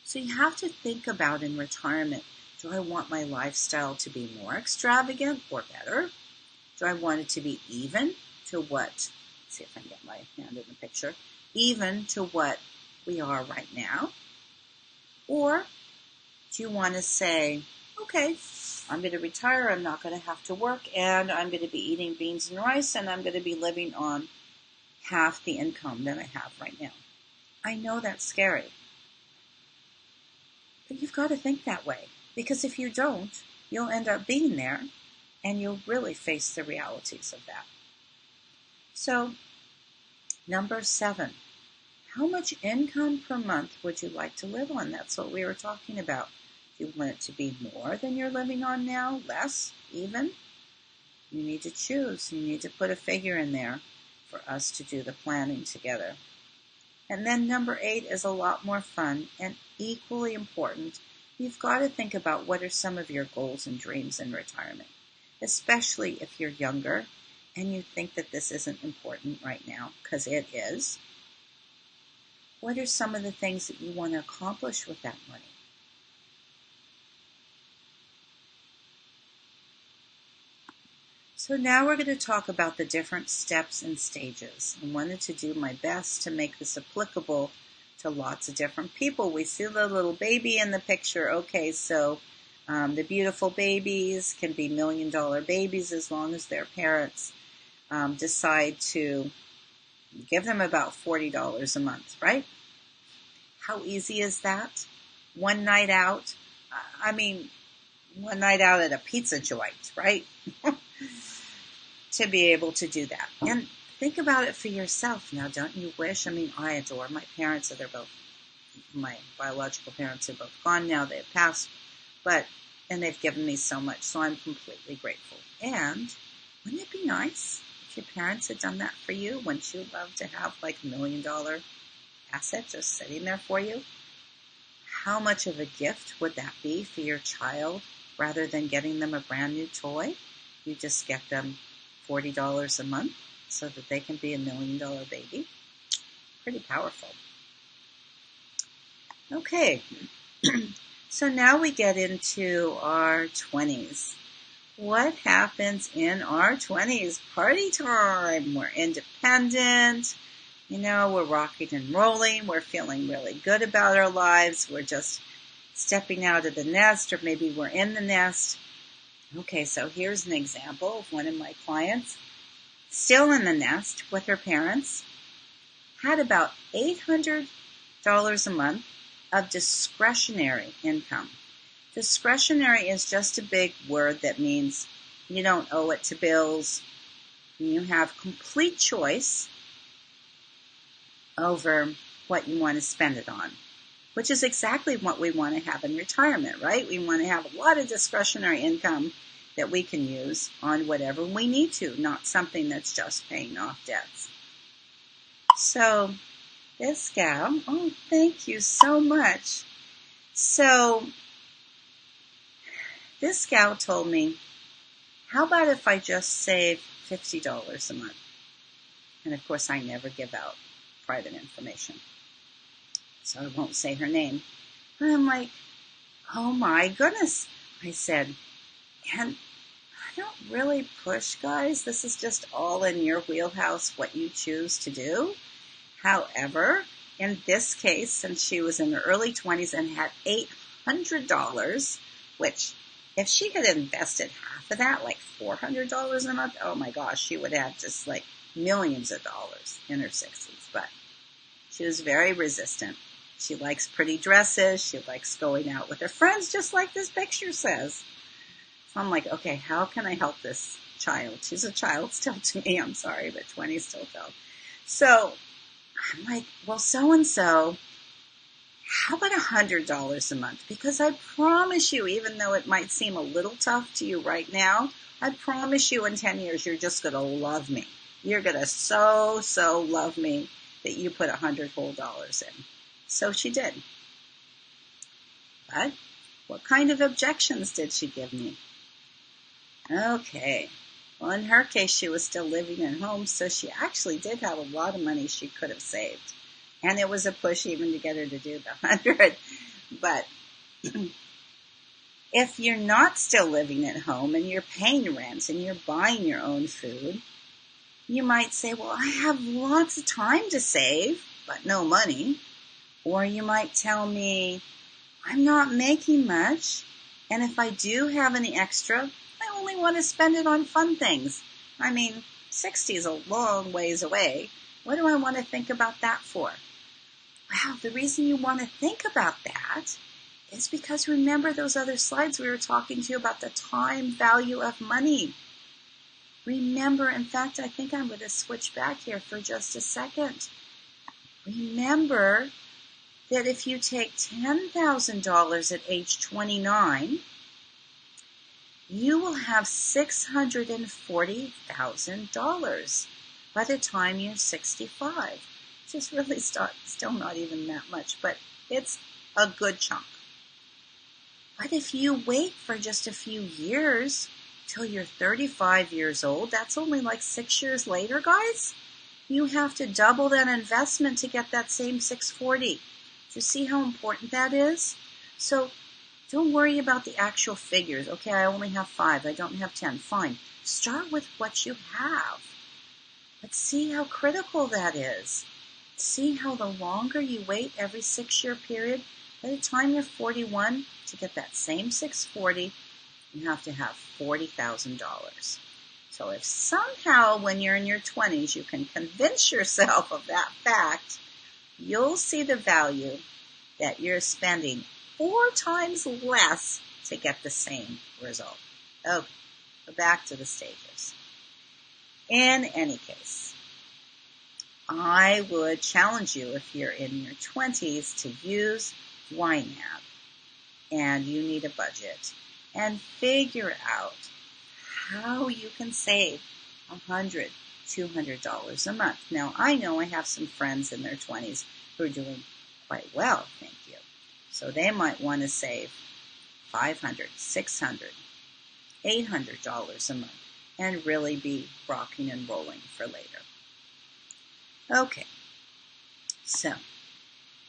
So you have to think about in retirement, do I want my lifestyle to be more extravagant or better? Do I want it to be even to what, let's see if I can get my hand in the picture, even to what we are right now? Or do you want to say, okay, I'm going to retire, I'm not going to have to work, and I'm going to be eating beans and rice, and I'm going to be living on half the income that I have right now? I know that's scary, but you've got to think that way, because if you don't, you'll end up being there, and you'll really face the realities of that. So, number 7, how much income per month would you like to live on? That's what we were talking about. Do you want it to be more than you're living on now? Less? Even? You need to choose. You need to put a figure in there for us to do the planning together. And then number 8 is a lot more fun and equally important. You've got to think about what are some of your goals and dreams in retirement, especially if you're younger and you think that this isn't important right now, because it is. What are some of the things that you want to accomplish with that money? So now we're going to talk about the different steps and stages. I wanted to do my best to make this applicable to lots of different people. We see the little baby in the picture. Okay, so the beautiful babies can be $1 million babies as long as their parents decide to give them about $40 a month, right? How easy is that? One night out? One night out at a pizza joint, right? To be able to do that. And think about it for yourself. Now, don't you wish? I adore my parents. My biological parents are both gone now. They've passed. And they've given me so much. So I'm completely grateful. And wouldn't it be nice if your parents had done that for you? Wouldn't you love to have like $1 million asset just sitting there for you? How much of a gift would that be for your child rather than getting them a brand new toy? You just get them $40 a month so that they can be $1 million baby. Pretty powerful. Okay, so now we get into our 20s. What happens in our 20s? Party time. We're independent. We're rocking and rolling. We're feeling really good about our lives. We're just stepping out of the nest, or maybe we're in the nest. Okay, so here's an example of one of my clients, still in the nest with her parents, had about $800 a month of discretionary income. Discretionary is just a big word that means you don't owe it to bills. You have complete choice over what you want to spend it on, which is exactly what we want to have in retirement, right? We want to have a lot of discretionary income that we can use on whatever we need to, not something that's just paying off debts. So this gal, oh, thank you so much. So this gal told me, how about if I just save $50 a month? And of course, I never give out private information, so I won't say her name. And I'm like, oh my goodness. I said, and I don't really push, guys. This is just all in your wheelhouse, what you choose to do. However, in this case, since she was in her early 20s and had $800, which if she had invested half of that, like $400 a month, oh my gosh, she would have just like millions of dollars in her 60s. But she was very resistant. She likes pretty dresses. She likes going out with her friends, just like this picture says. So I'm like, okay, how can I help this child? She's a child still to me. I'm sorry, but 20 is still a child. So I'm like, well, so-and-so, how about $100 a month? Because I promise you, even though it might seem a little tough to you right now, I promise you in 10 years, you're just going to love me. You're going to so love me that you put $100 whole in. So she did. But what kind of objections did she give me? Okay. Well, in her case, she was still living at home, so she actually did have a lot of money she could have saved. And it was a push even to get her to do the 100. But if you're not still living at home and you're paying rent and you're buying your own food, you might say, well, I have lots of time to save, but no money. Or you might tell me, I'm not making much, and if I do have any extra, I only want to spend it on fun things. 60 is a long ways away. What do I want to think about that for? Well, the reason you want to think about that is because remember those other slides we were talking to you about the time value of money. Remember, in fact, I think I'm going to switch back here for just a second. Remember that if you take $10,000 at age 29, you will have $640,000 by the time you're 65. Which is really still not even that much, but it's a good chunk. But if you wait for just a few years till you're 35 years old, that's only like 6 years later, guys. You have to double that investment to get that same 640. Do you see how important that is? So Don't worry about the actual figures. Okay, I only have 5. I don't have 10. Fine. Start with what you have. But see how critical that is. See how the longer you wait every 6-year period, by the time you're 41, to get that same 640, you have to have $40,000. So if somehow when you're in your 20s you can convince yourself of that fact, you'll see the value that you're spending 4 times less to get the same result. Okay, so back to the stages. In any case, I would challenge you, if you're in your 20s, to use YNAB and you need a budget, and figure out how you can save $100, $200 a month. Now, I know I have some friends in their 20s who are doing quite well, thank you. So they might want to save $500, $600, $800 a month and really be rocking and rolling for later. Okay, so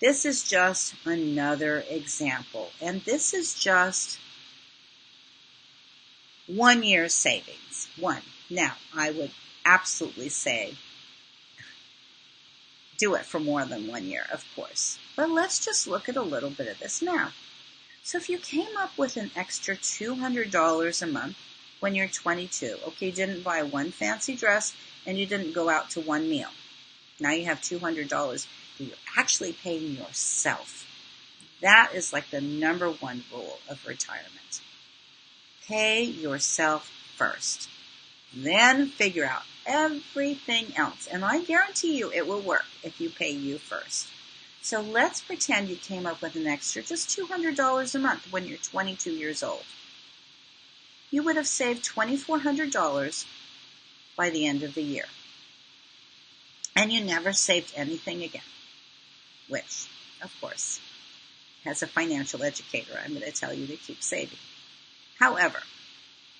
this is just another example, and this is just 1 year's savings. One. Now, I would absolutely say do it for more than 1 year, of course. But let's just look at a little bit of this math. So if you came up with an extra $200 a month when you're 22, okay, you didn't buy one fancy dress and you didn't go out to one meal. Now you have $200 that you're actually paying yourself. That is like the number one rule of retirement. Pay yourself first. Then figure out everything else. And I guarantee you it will work if you pay you first. So let's pretend you came up with an extra just $200 a month when you're 22 years old. You would have saved $2,400 by the end of the year. And you never saved anything again, which, of course, as a financial educator, I'm going to tell you to keep saving. However,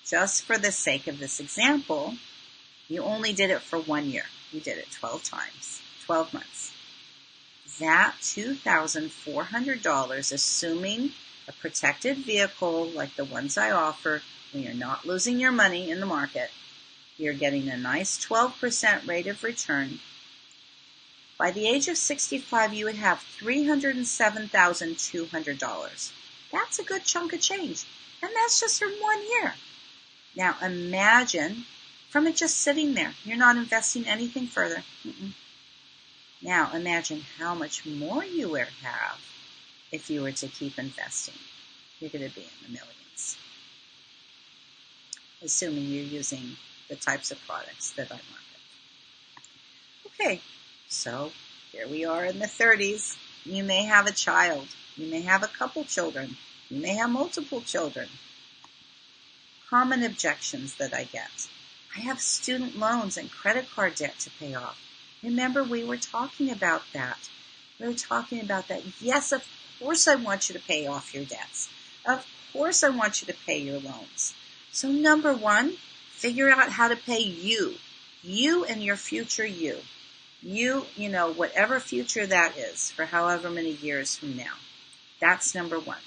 just for the sake of this example, you only did it for 1 year. You did it 12 times, 12 months. That $2,400, assuming a protected vehicle like the ones I offer, when you're not losing your money in the market, you're getting a nice 12% rate of return. By the age of 65, you would have $307,200. That's a good chunk of change. And that's just from 1 year. Now imagine from it just sitting there. You're not investing anything further. Now imagine how much more you would have if you were to keep investing. You're going to be in the millions. Assuming you're using the types of products that I market. Okay, so here we are in the 30s. You may have a child. You may have a couple children. You may have multiple children. Common objections that I get. I have student loans and credit card debt to pay off. Remember, we were talking about that. We were talking about that. Yes, of course I want you to pay off your debts. Of course I want you to pay your loans. So number one, figure out how to pay you. You and your future you. You know, whatever future that is for however many years from now. That's number one.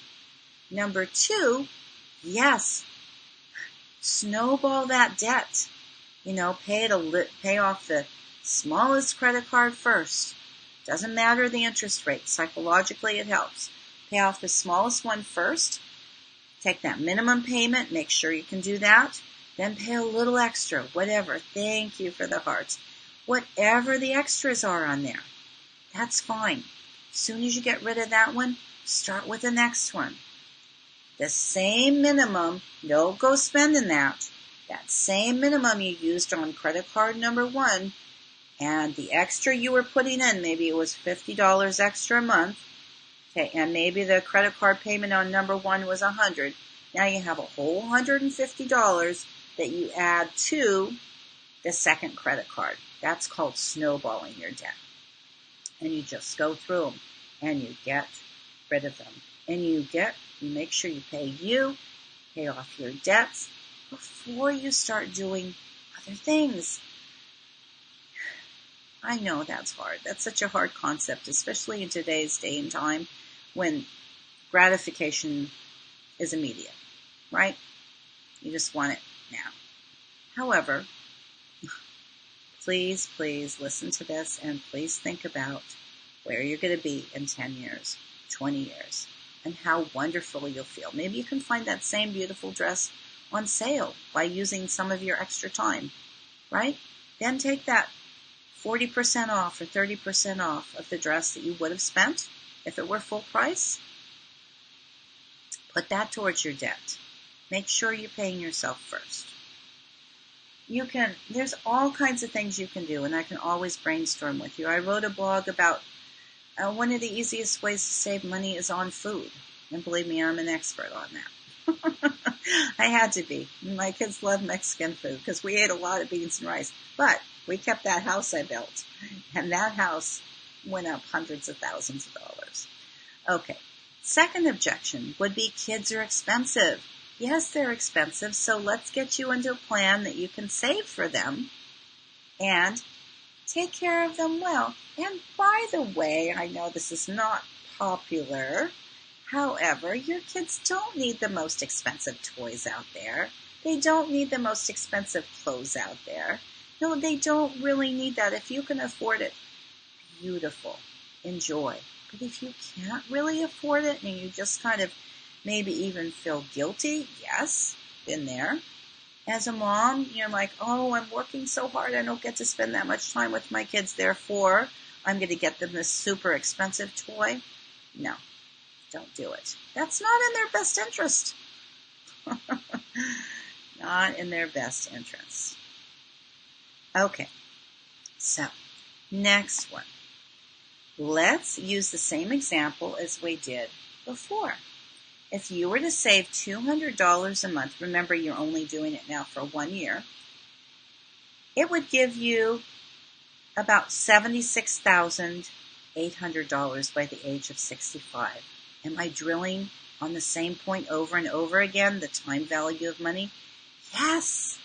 Number two, yes, snowball that debt. Pay off the smallest credit card first. Doesn't matter the interest rate. Psychologically, it helps. Pay off the smallest one first. Take that minimum payment. Make sure you can do that. Then pay a little extra. Whatever. Thank you for the hearts. Whatever the extras are on there. That's fine. As soon as you get rid of that one, start with the next one. The same minimum, don't go spending that. That same minimum you used on credit card number one, and the extra you were putting in, maybe it was $50 extra a month, okay, and maybe the credit card payment on number one was $100. Now you have a whole $150 that you add to the second credit card. That's called snowballing your debt. And you just go through them, and you get rid of them. And you make sure you pay off your debts before you start doing other things. I know that's hard. That's such a hard concept, especially in today's day and time when gratification is immediate, right? You just want it now. However, please, please listen to this and please think about where you're going to be in 10 years, 20 years, and how wonderful you'll feel. Maybe you can find that same beautiful dress on sale by using some of your extra time, right? Then take that 40% off or 30% off of the dress that you would have spent if it were full price. Put that towards your debt. Make sure you're paying yourself first. There's all kinds of things you can do, and I can always brainstorm with you. I wrote a blog about one of the easiest ways to save money is on food. And believe me, I'm an expert on that. I had to be. My kids love Mexican food because we ate a lot of beans and rice. But we kept that house I built, and that house went up hundreds of thousands of dollars. Okay, second objection would be kids are expensive. Yes, they're expensive, so let's get you into a plan that you can save for them and take care of them well. And by the way, I know this is not popular. However, your kids don't need the most expensive toys out there. They don't need the most expensive clothes out there. No, they don't really need that. If you can afford it, beautiful. Enjoy. But if you can't really afford it and you just kind of maybe even feel guilty, yes, been there. As a mom, you're like, oh, I'm working so hard, I don't get to spend that much time with my kids, therefore, I'm going to get them this super expensive toy. No, don't do it. That's not in their best interest. Not in their best interest. Okay, so next one. Let's use the same example as we did before. If you were to save $200 a month, remember you're only doing it now for 1 year, it would give you about $76,800 by the age of 65. Am I drilling on the same point over and over again, the time value of money? Yes,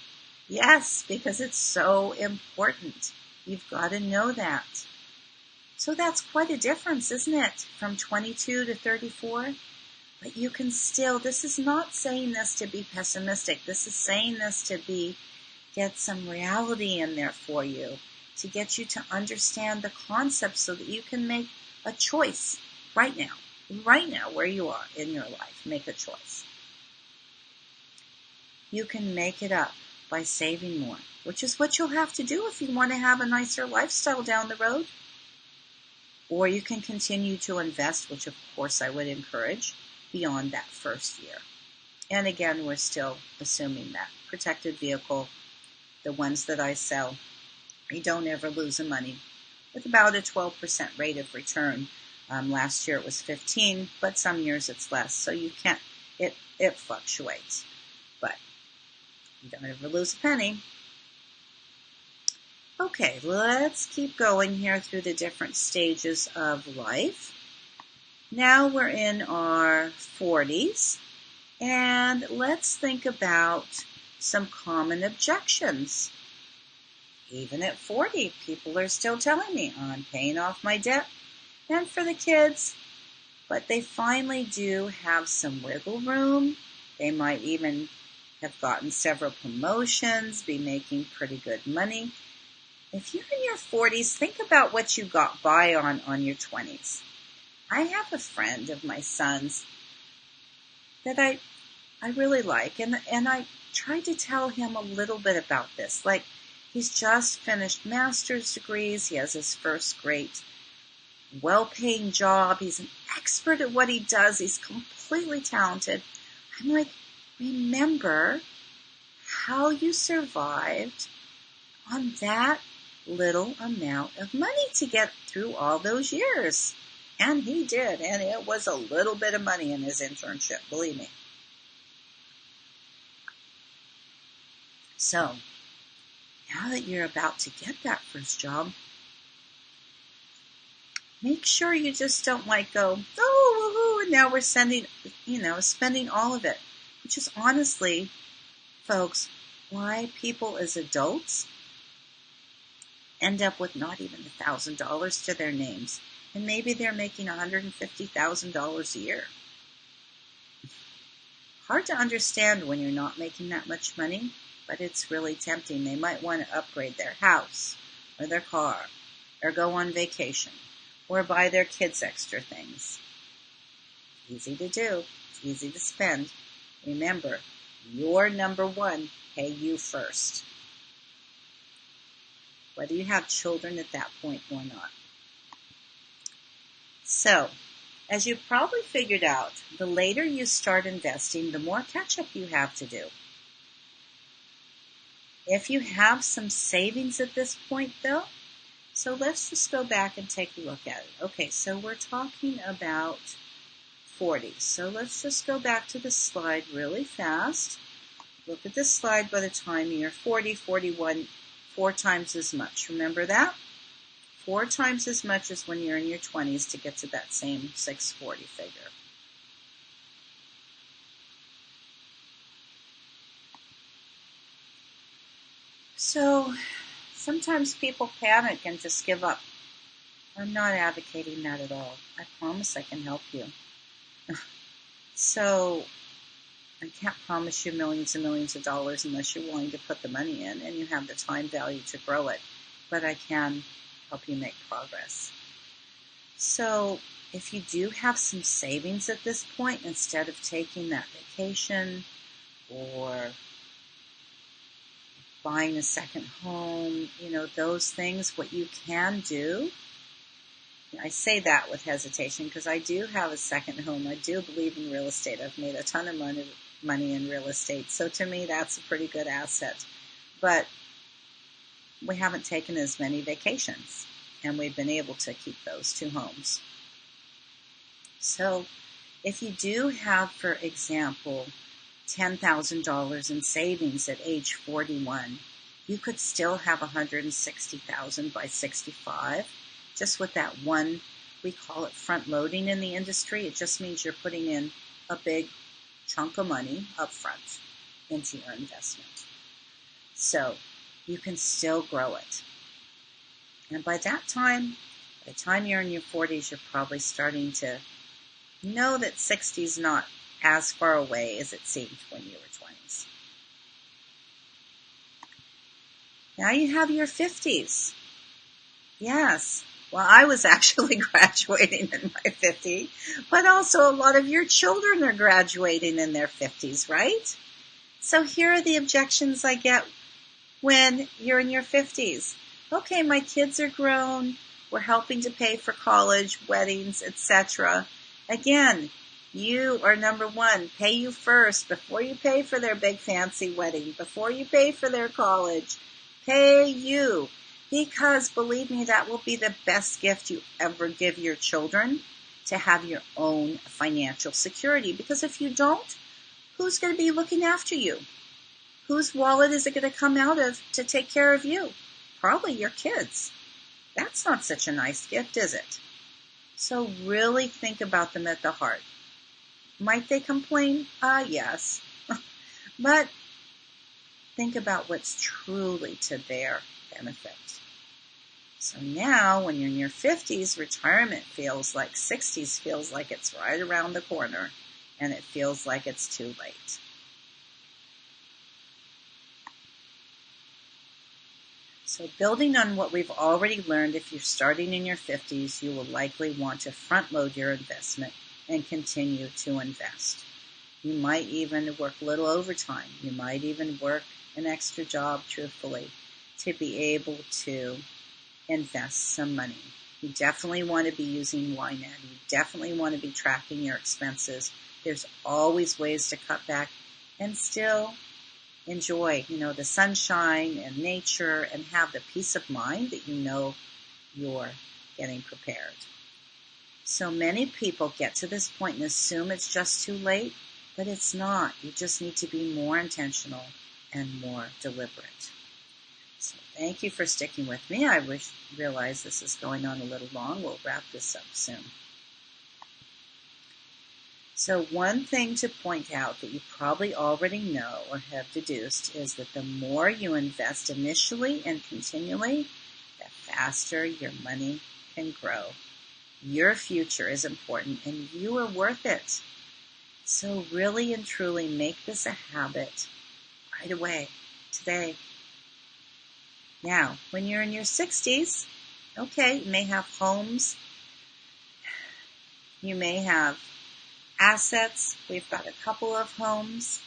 because it's so important. You've got to know that. So that's quite a difference, isn't it, from 22 to 34? But you can still, this is not saying this to be pessimistic. This is saying this to get some reality in there for you, to get you to understand the concept so that you can make a choice right now where you are in your life. Make a choice. You can make it up by saving more, which is what you'll have to do if you want to have a nicer lifestyle down the road. Or you can continue to invest, which of course I would encourage, beyond that first year. And again, we're still assuming that protected vehicle, the ones that I sell, you don't ever lose the money with about a 12% rate of return. Last year it was 15, but some years it's less. So you can't, it fluctuates, but you don't ever lose a penny. Okay, let's keep going here through the different stages of life. Now we're in our 40s, and let's think about some common objections. Even at 40, people are still telling me, I'm paying off my debt. And for the kids, but they finally do have some wiggle room. They might even have gotten several promotions, be making pretty good money. If you're in your 40s, think about what you got by on your 20s. I have a friend of my son's that I really like, and I tried to tell him a little bit about this. Like, he's just finished master's degrees. He has his first great, well-paying job. He's an expert at what he does. He's completely talented. I'm like, remember how you survived on that little amount of money to get through all those years. And he did, and it was a little bit of money in his internship, believe me. So, now that you're about to get that first job, make sure you just don't go, oh, woohoo, and now we're spending all of it. Which is honestly, folks, why people as adults end up with not even $1,000 to their names. And maybe they're making $150,000 a year. hard to understand when you're not making that much money, but it's really tempting. They might want to upgrade their house or their car or go on vacation or buy their kids extra things. Easy to do. It's easy to spend. Remember, you're number one. Pay you first. Whether you have children at that point or not. So, as you probably figured out, the later you start investing, the more catch-up you have to do. If you have some savings at this point, though, so let's just go back and take a look at it. Okay, so we're talking about 40. So let's just go back to the slide really fast. Look at this slide by the time you're 40, 41, 4 times as much. Remember that? 4 times as much as when you're in your 20s to get to that same 640 figure. So sometimes people panic and just give up. I'm not advocating that at all. I promise I can help you. So I can't promise you millions and millions of dollars unless you're willing to put the money in and you have the time value to grow it. But I can help you make progress. So if you do have some savings at this point, instead of taking that vacation or buying a second home, those things, what you can do, I say that with hesitation because I do have a second home. I do believe in real estate. I've made a ton of money in real estate. So to me, that's a pretty good asset. But we haven't taken as many vacations, and we've been able to keep those 2 homes. So if you do have, for example, $10,000 in savings at age 41, you could still have $160,000 by 65, just with that one, we call it front loading in the industry. It just means you're putting in a big chunk of money up front into your investment. So you can still grow it. And by the time you're in your 40s, you're probably starting to know that 60 is not as far away as it seemed when you were 20s. Now you have your 50s. Yes. Well, I was actually graduating in my 50s, but also a lot of your children are graduating in their 50s, right? So here are the objections I get when you're in your 50s. Okay, my kids are grown. We're helping to pay for college, weddings, etc. Again, you are number one. Pay you first before you pay for their big fancy wedding, before you pay for their college. Pay you. Because, believe me, that will be the best gift you ever give your children, to have your own financial security. Because if you don't, who's going to be looking after you? Whose wallet is it going to come out of to take care of you? Probably your kids. That's not such a nice gift, is it? So really think about them at the heart. Might they complain? Yes. But think about what's truly to their benefit. So now, when you're in your 50s, retirement feels like 60s feels like it's right around the corner, and it feels like it's too late. So building on what we've already learned, if you're starting in your 50s, you will likely want to front load your investment and continue to invest. You might even work a little overtime. You might even work an extra job, truthfully, to be able to invest some money. You definitely want to be using YNAB. You definitely want to be tracking your expenses. There's always ways to cut back and still enjoy, the sunshine and nature and have the peace of mind that you know you're getting prepared. So many people get to this point and assume it's just too late, but it's not. You just need to be more intentional and more deliberate. So thank you for sticking with me. I realize this is going on a little long. We'll wrap this up soon. So one thing to point out that you probably already know or have deduced is that the more you invest initially and continually, the faster your money can grow. Your future is important and you are worth it. So really and truly make this a habit right away, today. Now, when you're in your 60s, okay, you may have homes, you may have assets. We've got a couple of homes,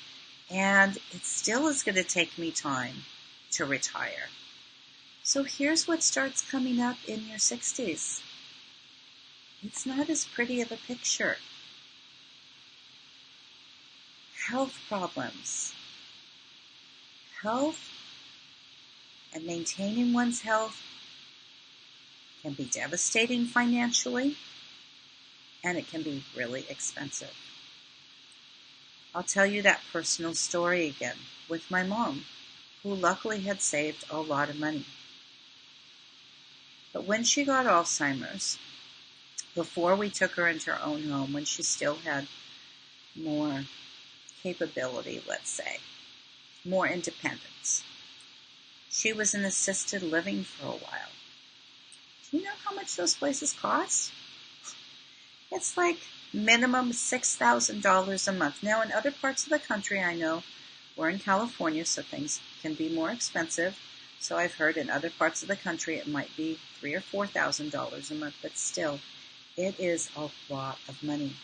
and it still is going to take me time to retire. So here's what starts coming up in your 60s. It's not as pretty of a picture. Health problems. Health and maintaining one's health can be devastating financially, and it can be really expensive. I'll tell you that personal story again with my mom, who luckily had saved a lot of money. But when she got Alzheimer's, before we took her into her own home, when she still had more capability, let's say, more independence, she was in assisted living for a while. Do you know how much those places cost? It's like minimum $6,000 a month. Now, in other parts of the country, I know we're in California, so things can be more expensive. So I've heard in other parts of the country it might be $3,000 or $4,000 a month, but still, it is a lot of money.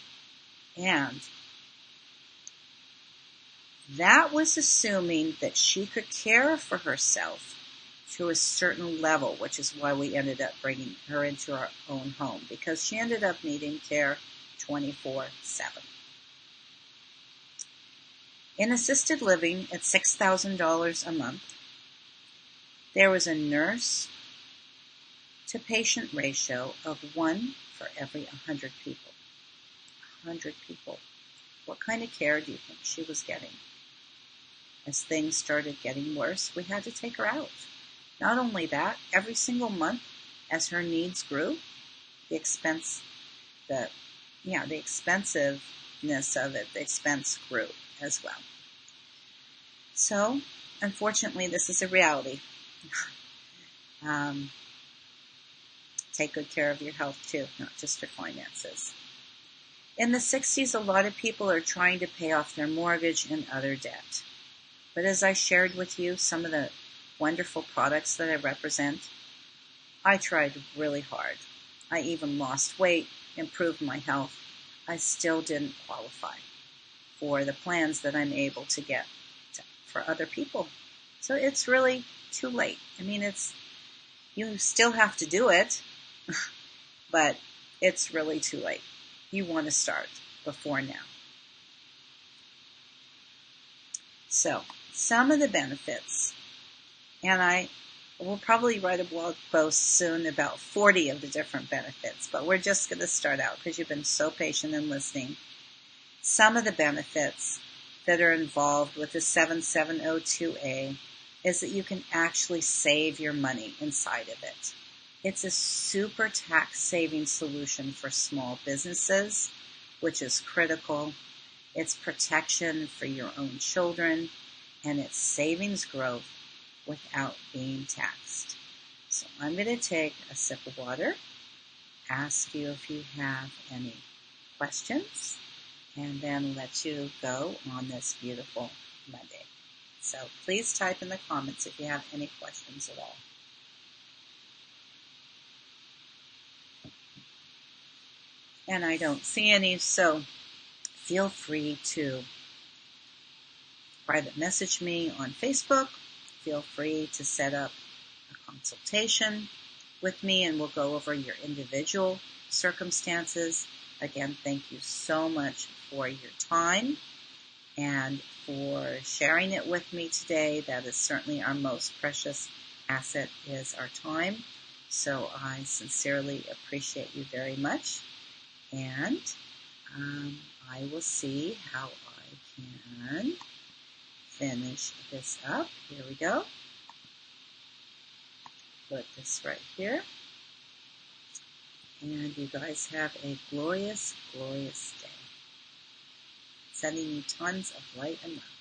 And that was assuming that she could care for herself to a certain level, which is why we ended up bringing her into our own home, because she ended up needing care 24/7. In assisted living at $6,000 a month, there was a nurse to patient ratio of 1 for every 100 people. 100 people. What kind of care do you think she was getting? As things started getting worse, we had to take her out. Not only that, every single month, as her needs grew, the expensiveness of it, the expense grew as well. So, unfortunately, this is a reality. Take good care of your health too, not just your finances. In the 60s, a lot of people are trying to pay off their mortgage and other debt. But as I shared with you some of the wonderful products that I represent, I tried really hard. I even lost weight, improved my health. I still didn't qualify for the plans that I'm able to get for other people. So it's really too late. I mean, you still have to do it, but it's really too late. You want to start before now. So, some of the benefits, and I will probably write a blog post soon about 40 of the different benefits, but we're just going to start out because you've been so patient in listening. Some of the benefits that are involved with the 7702A is that you can actually save your money inside of it. It's a super tax saving solution for small businesses, which is critical. It's protection for your own children, and it's savings growth without being taxed. So I'm going to take a sip of water, ask you if you have any questions, and then let you go on this beautiful Monday. So please type in the comments if you have any questions at all. And I don't see any, so feel free to private message me on Facebook. Feel free to set up a consultation with me and we'll go over your individual circumstances. Again, thank you so much for your time and for sharing it with me today. That is certainly our most precious asset, is our time. So I sincerely appreciate you very much. And I will see how I can finish this up. Here we go. Put this right here. And you guys have a glorious, glorious day. Sending you tons of light and love.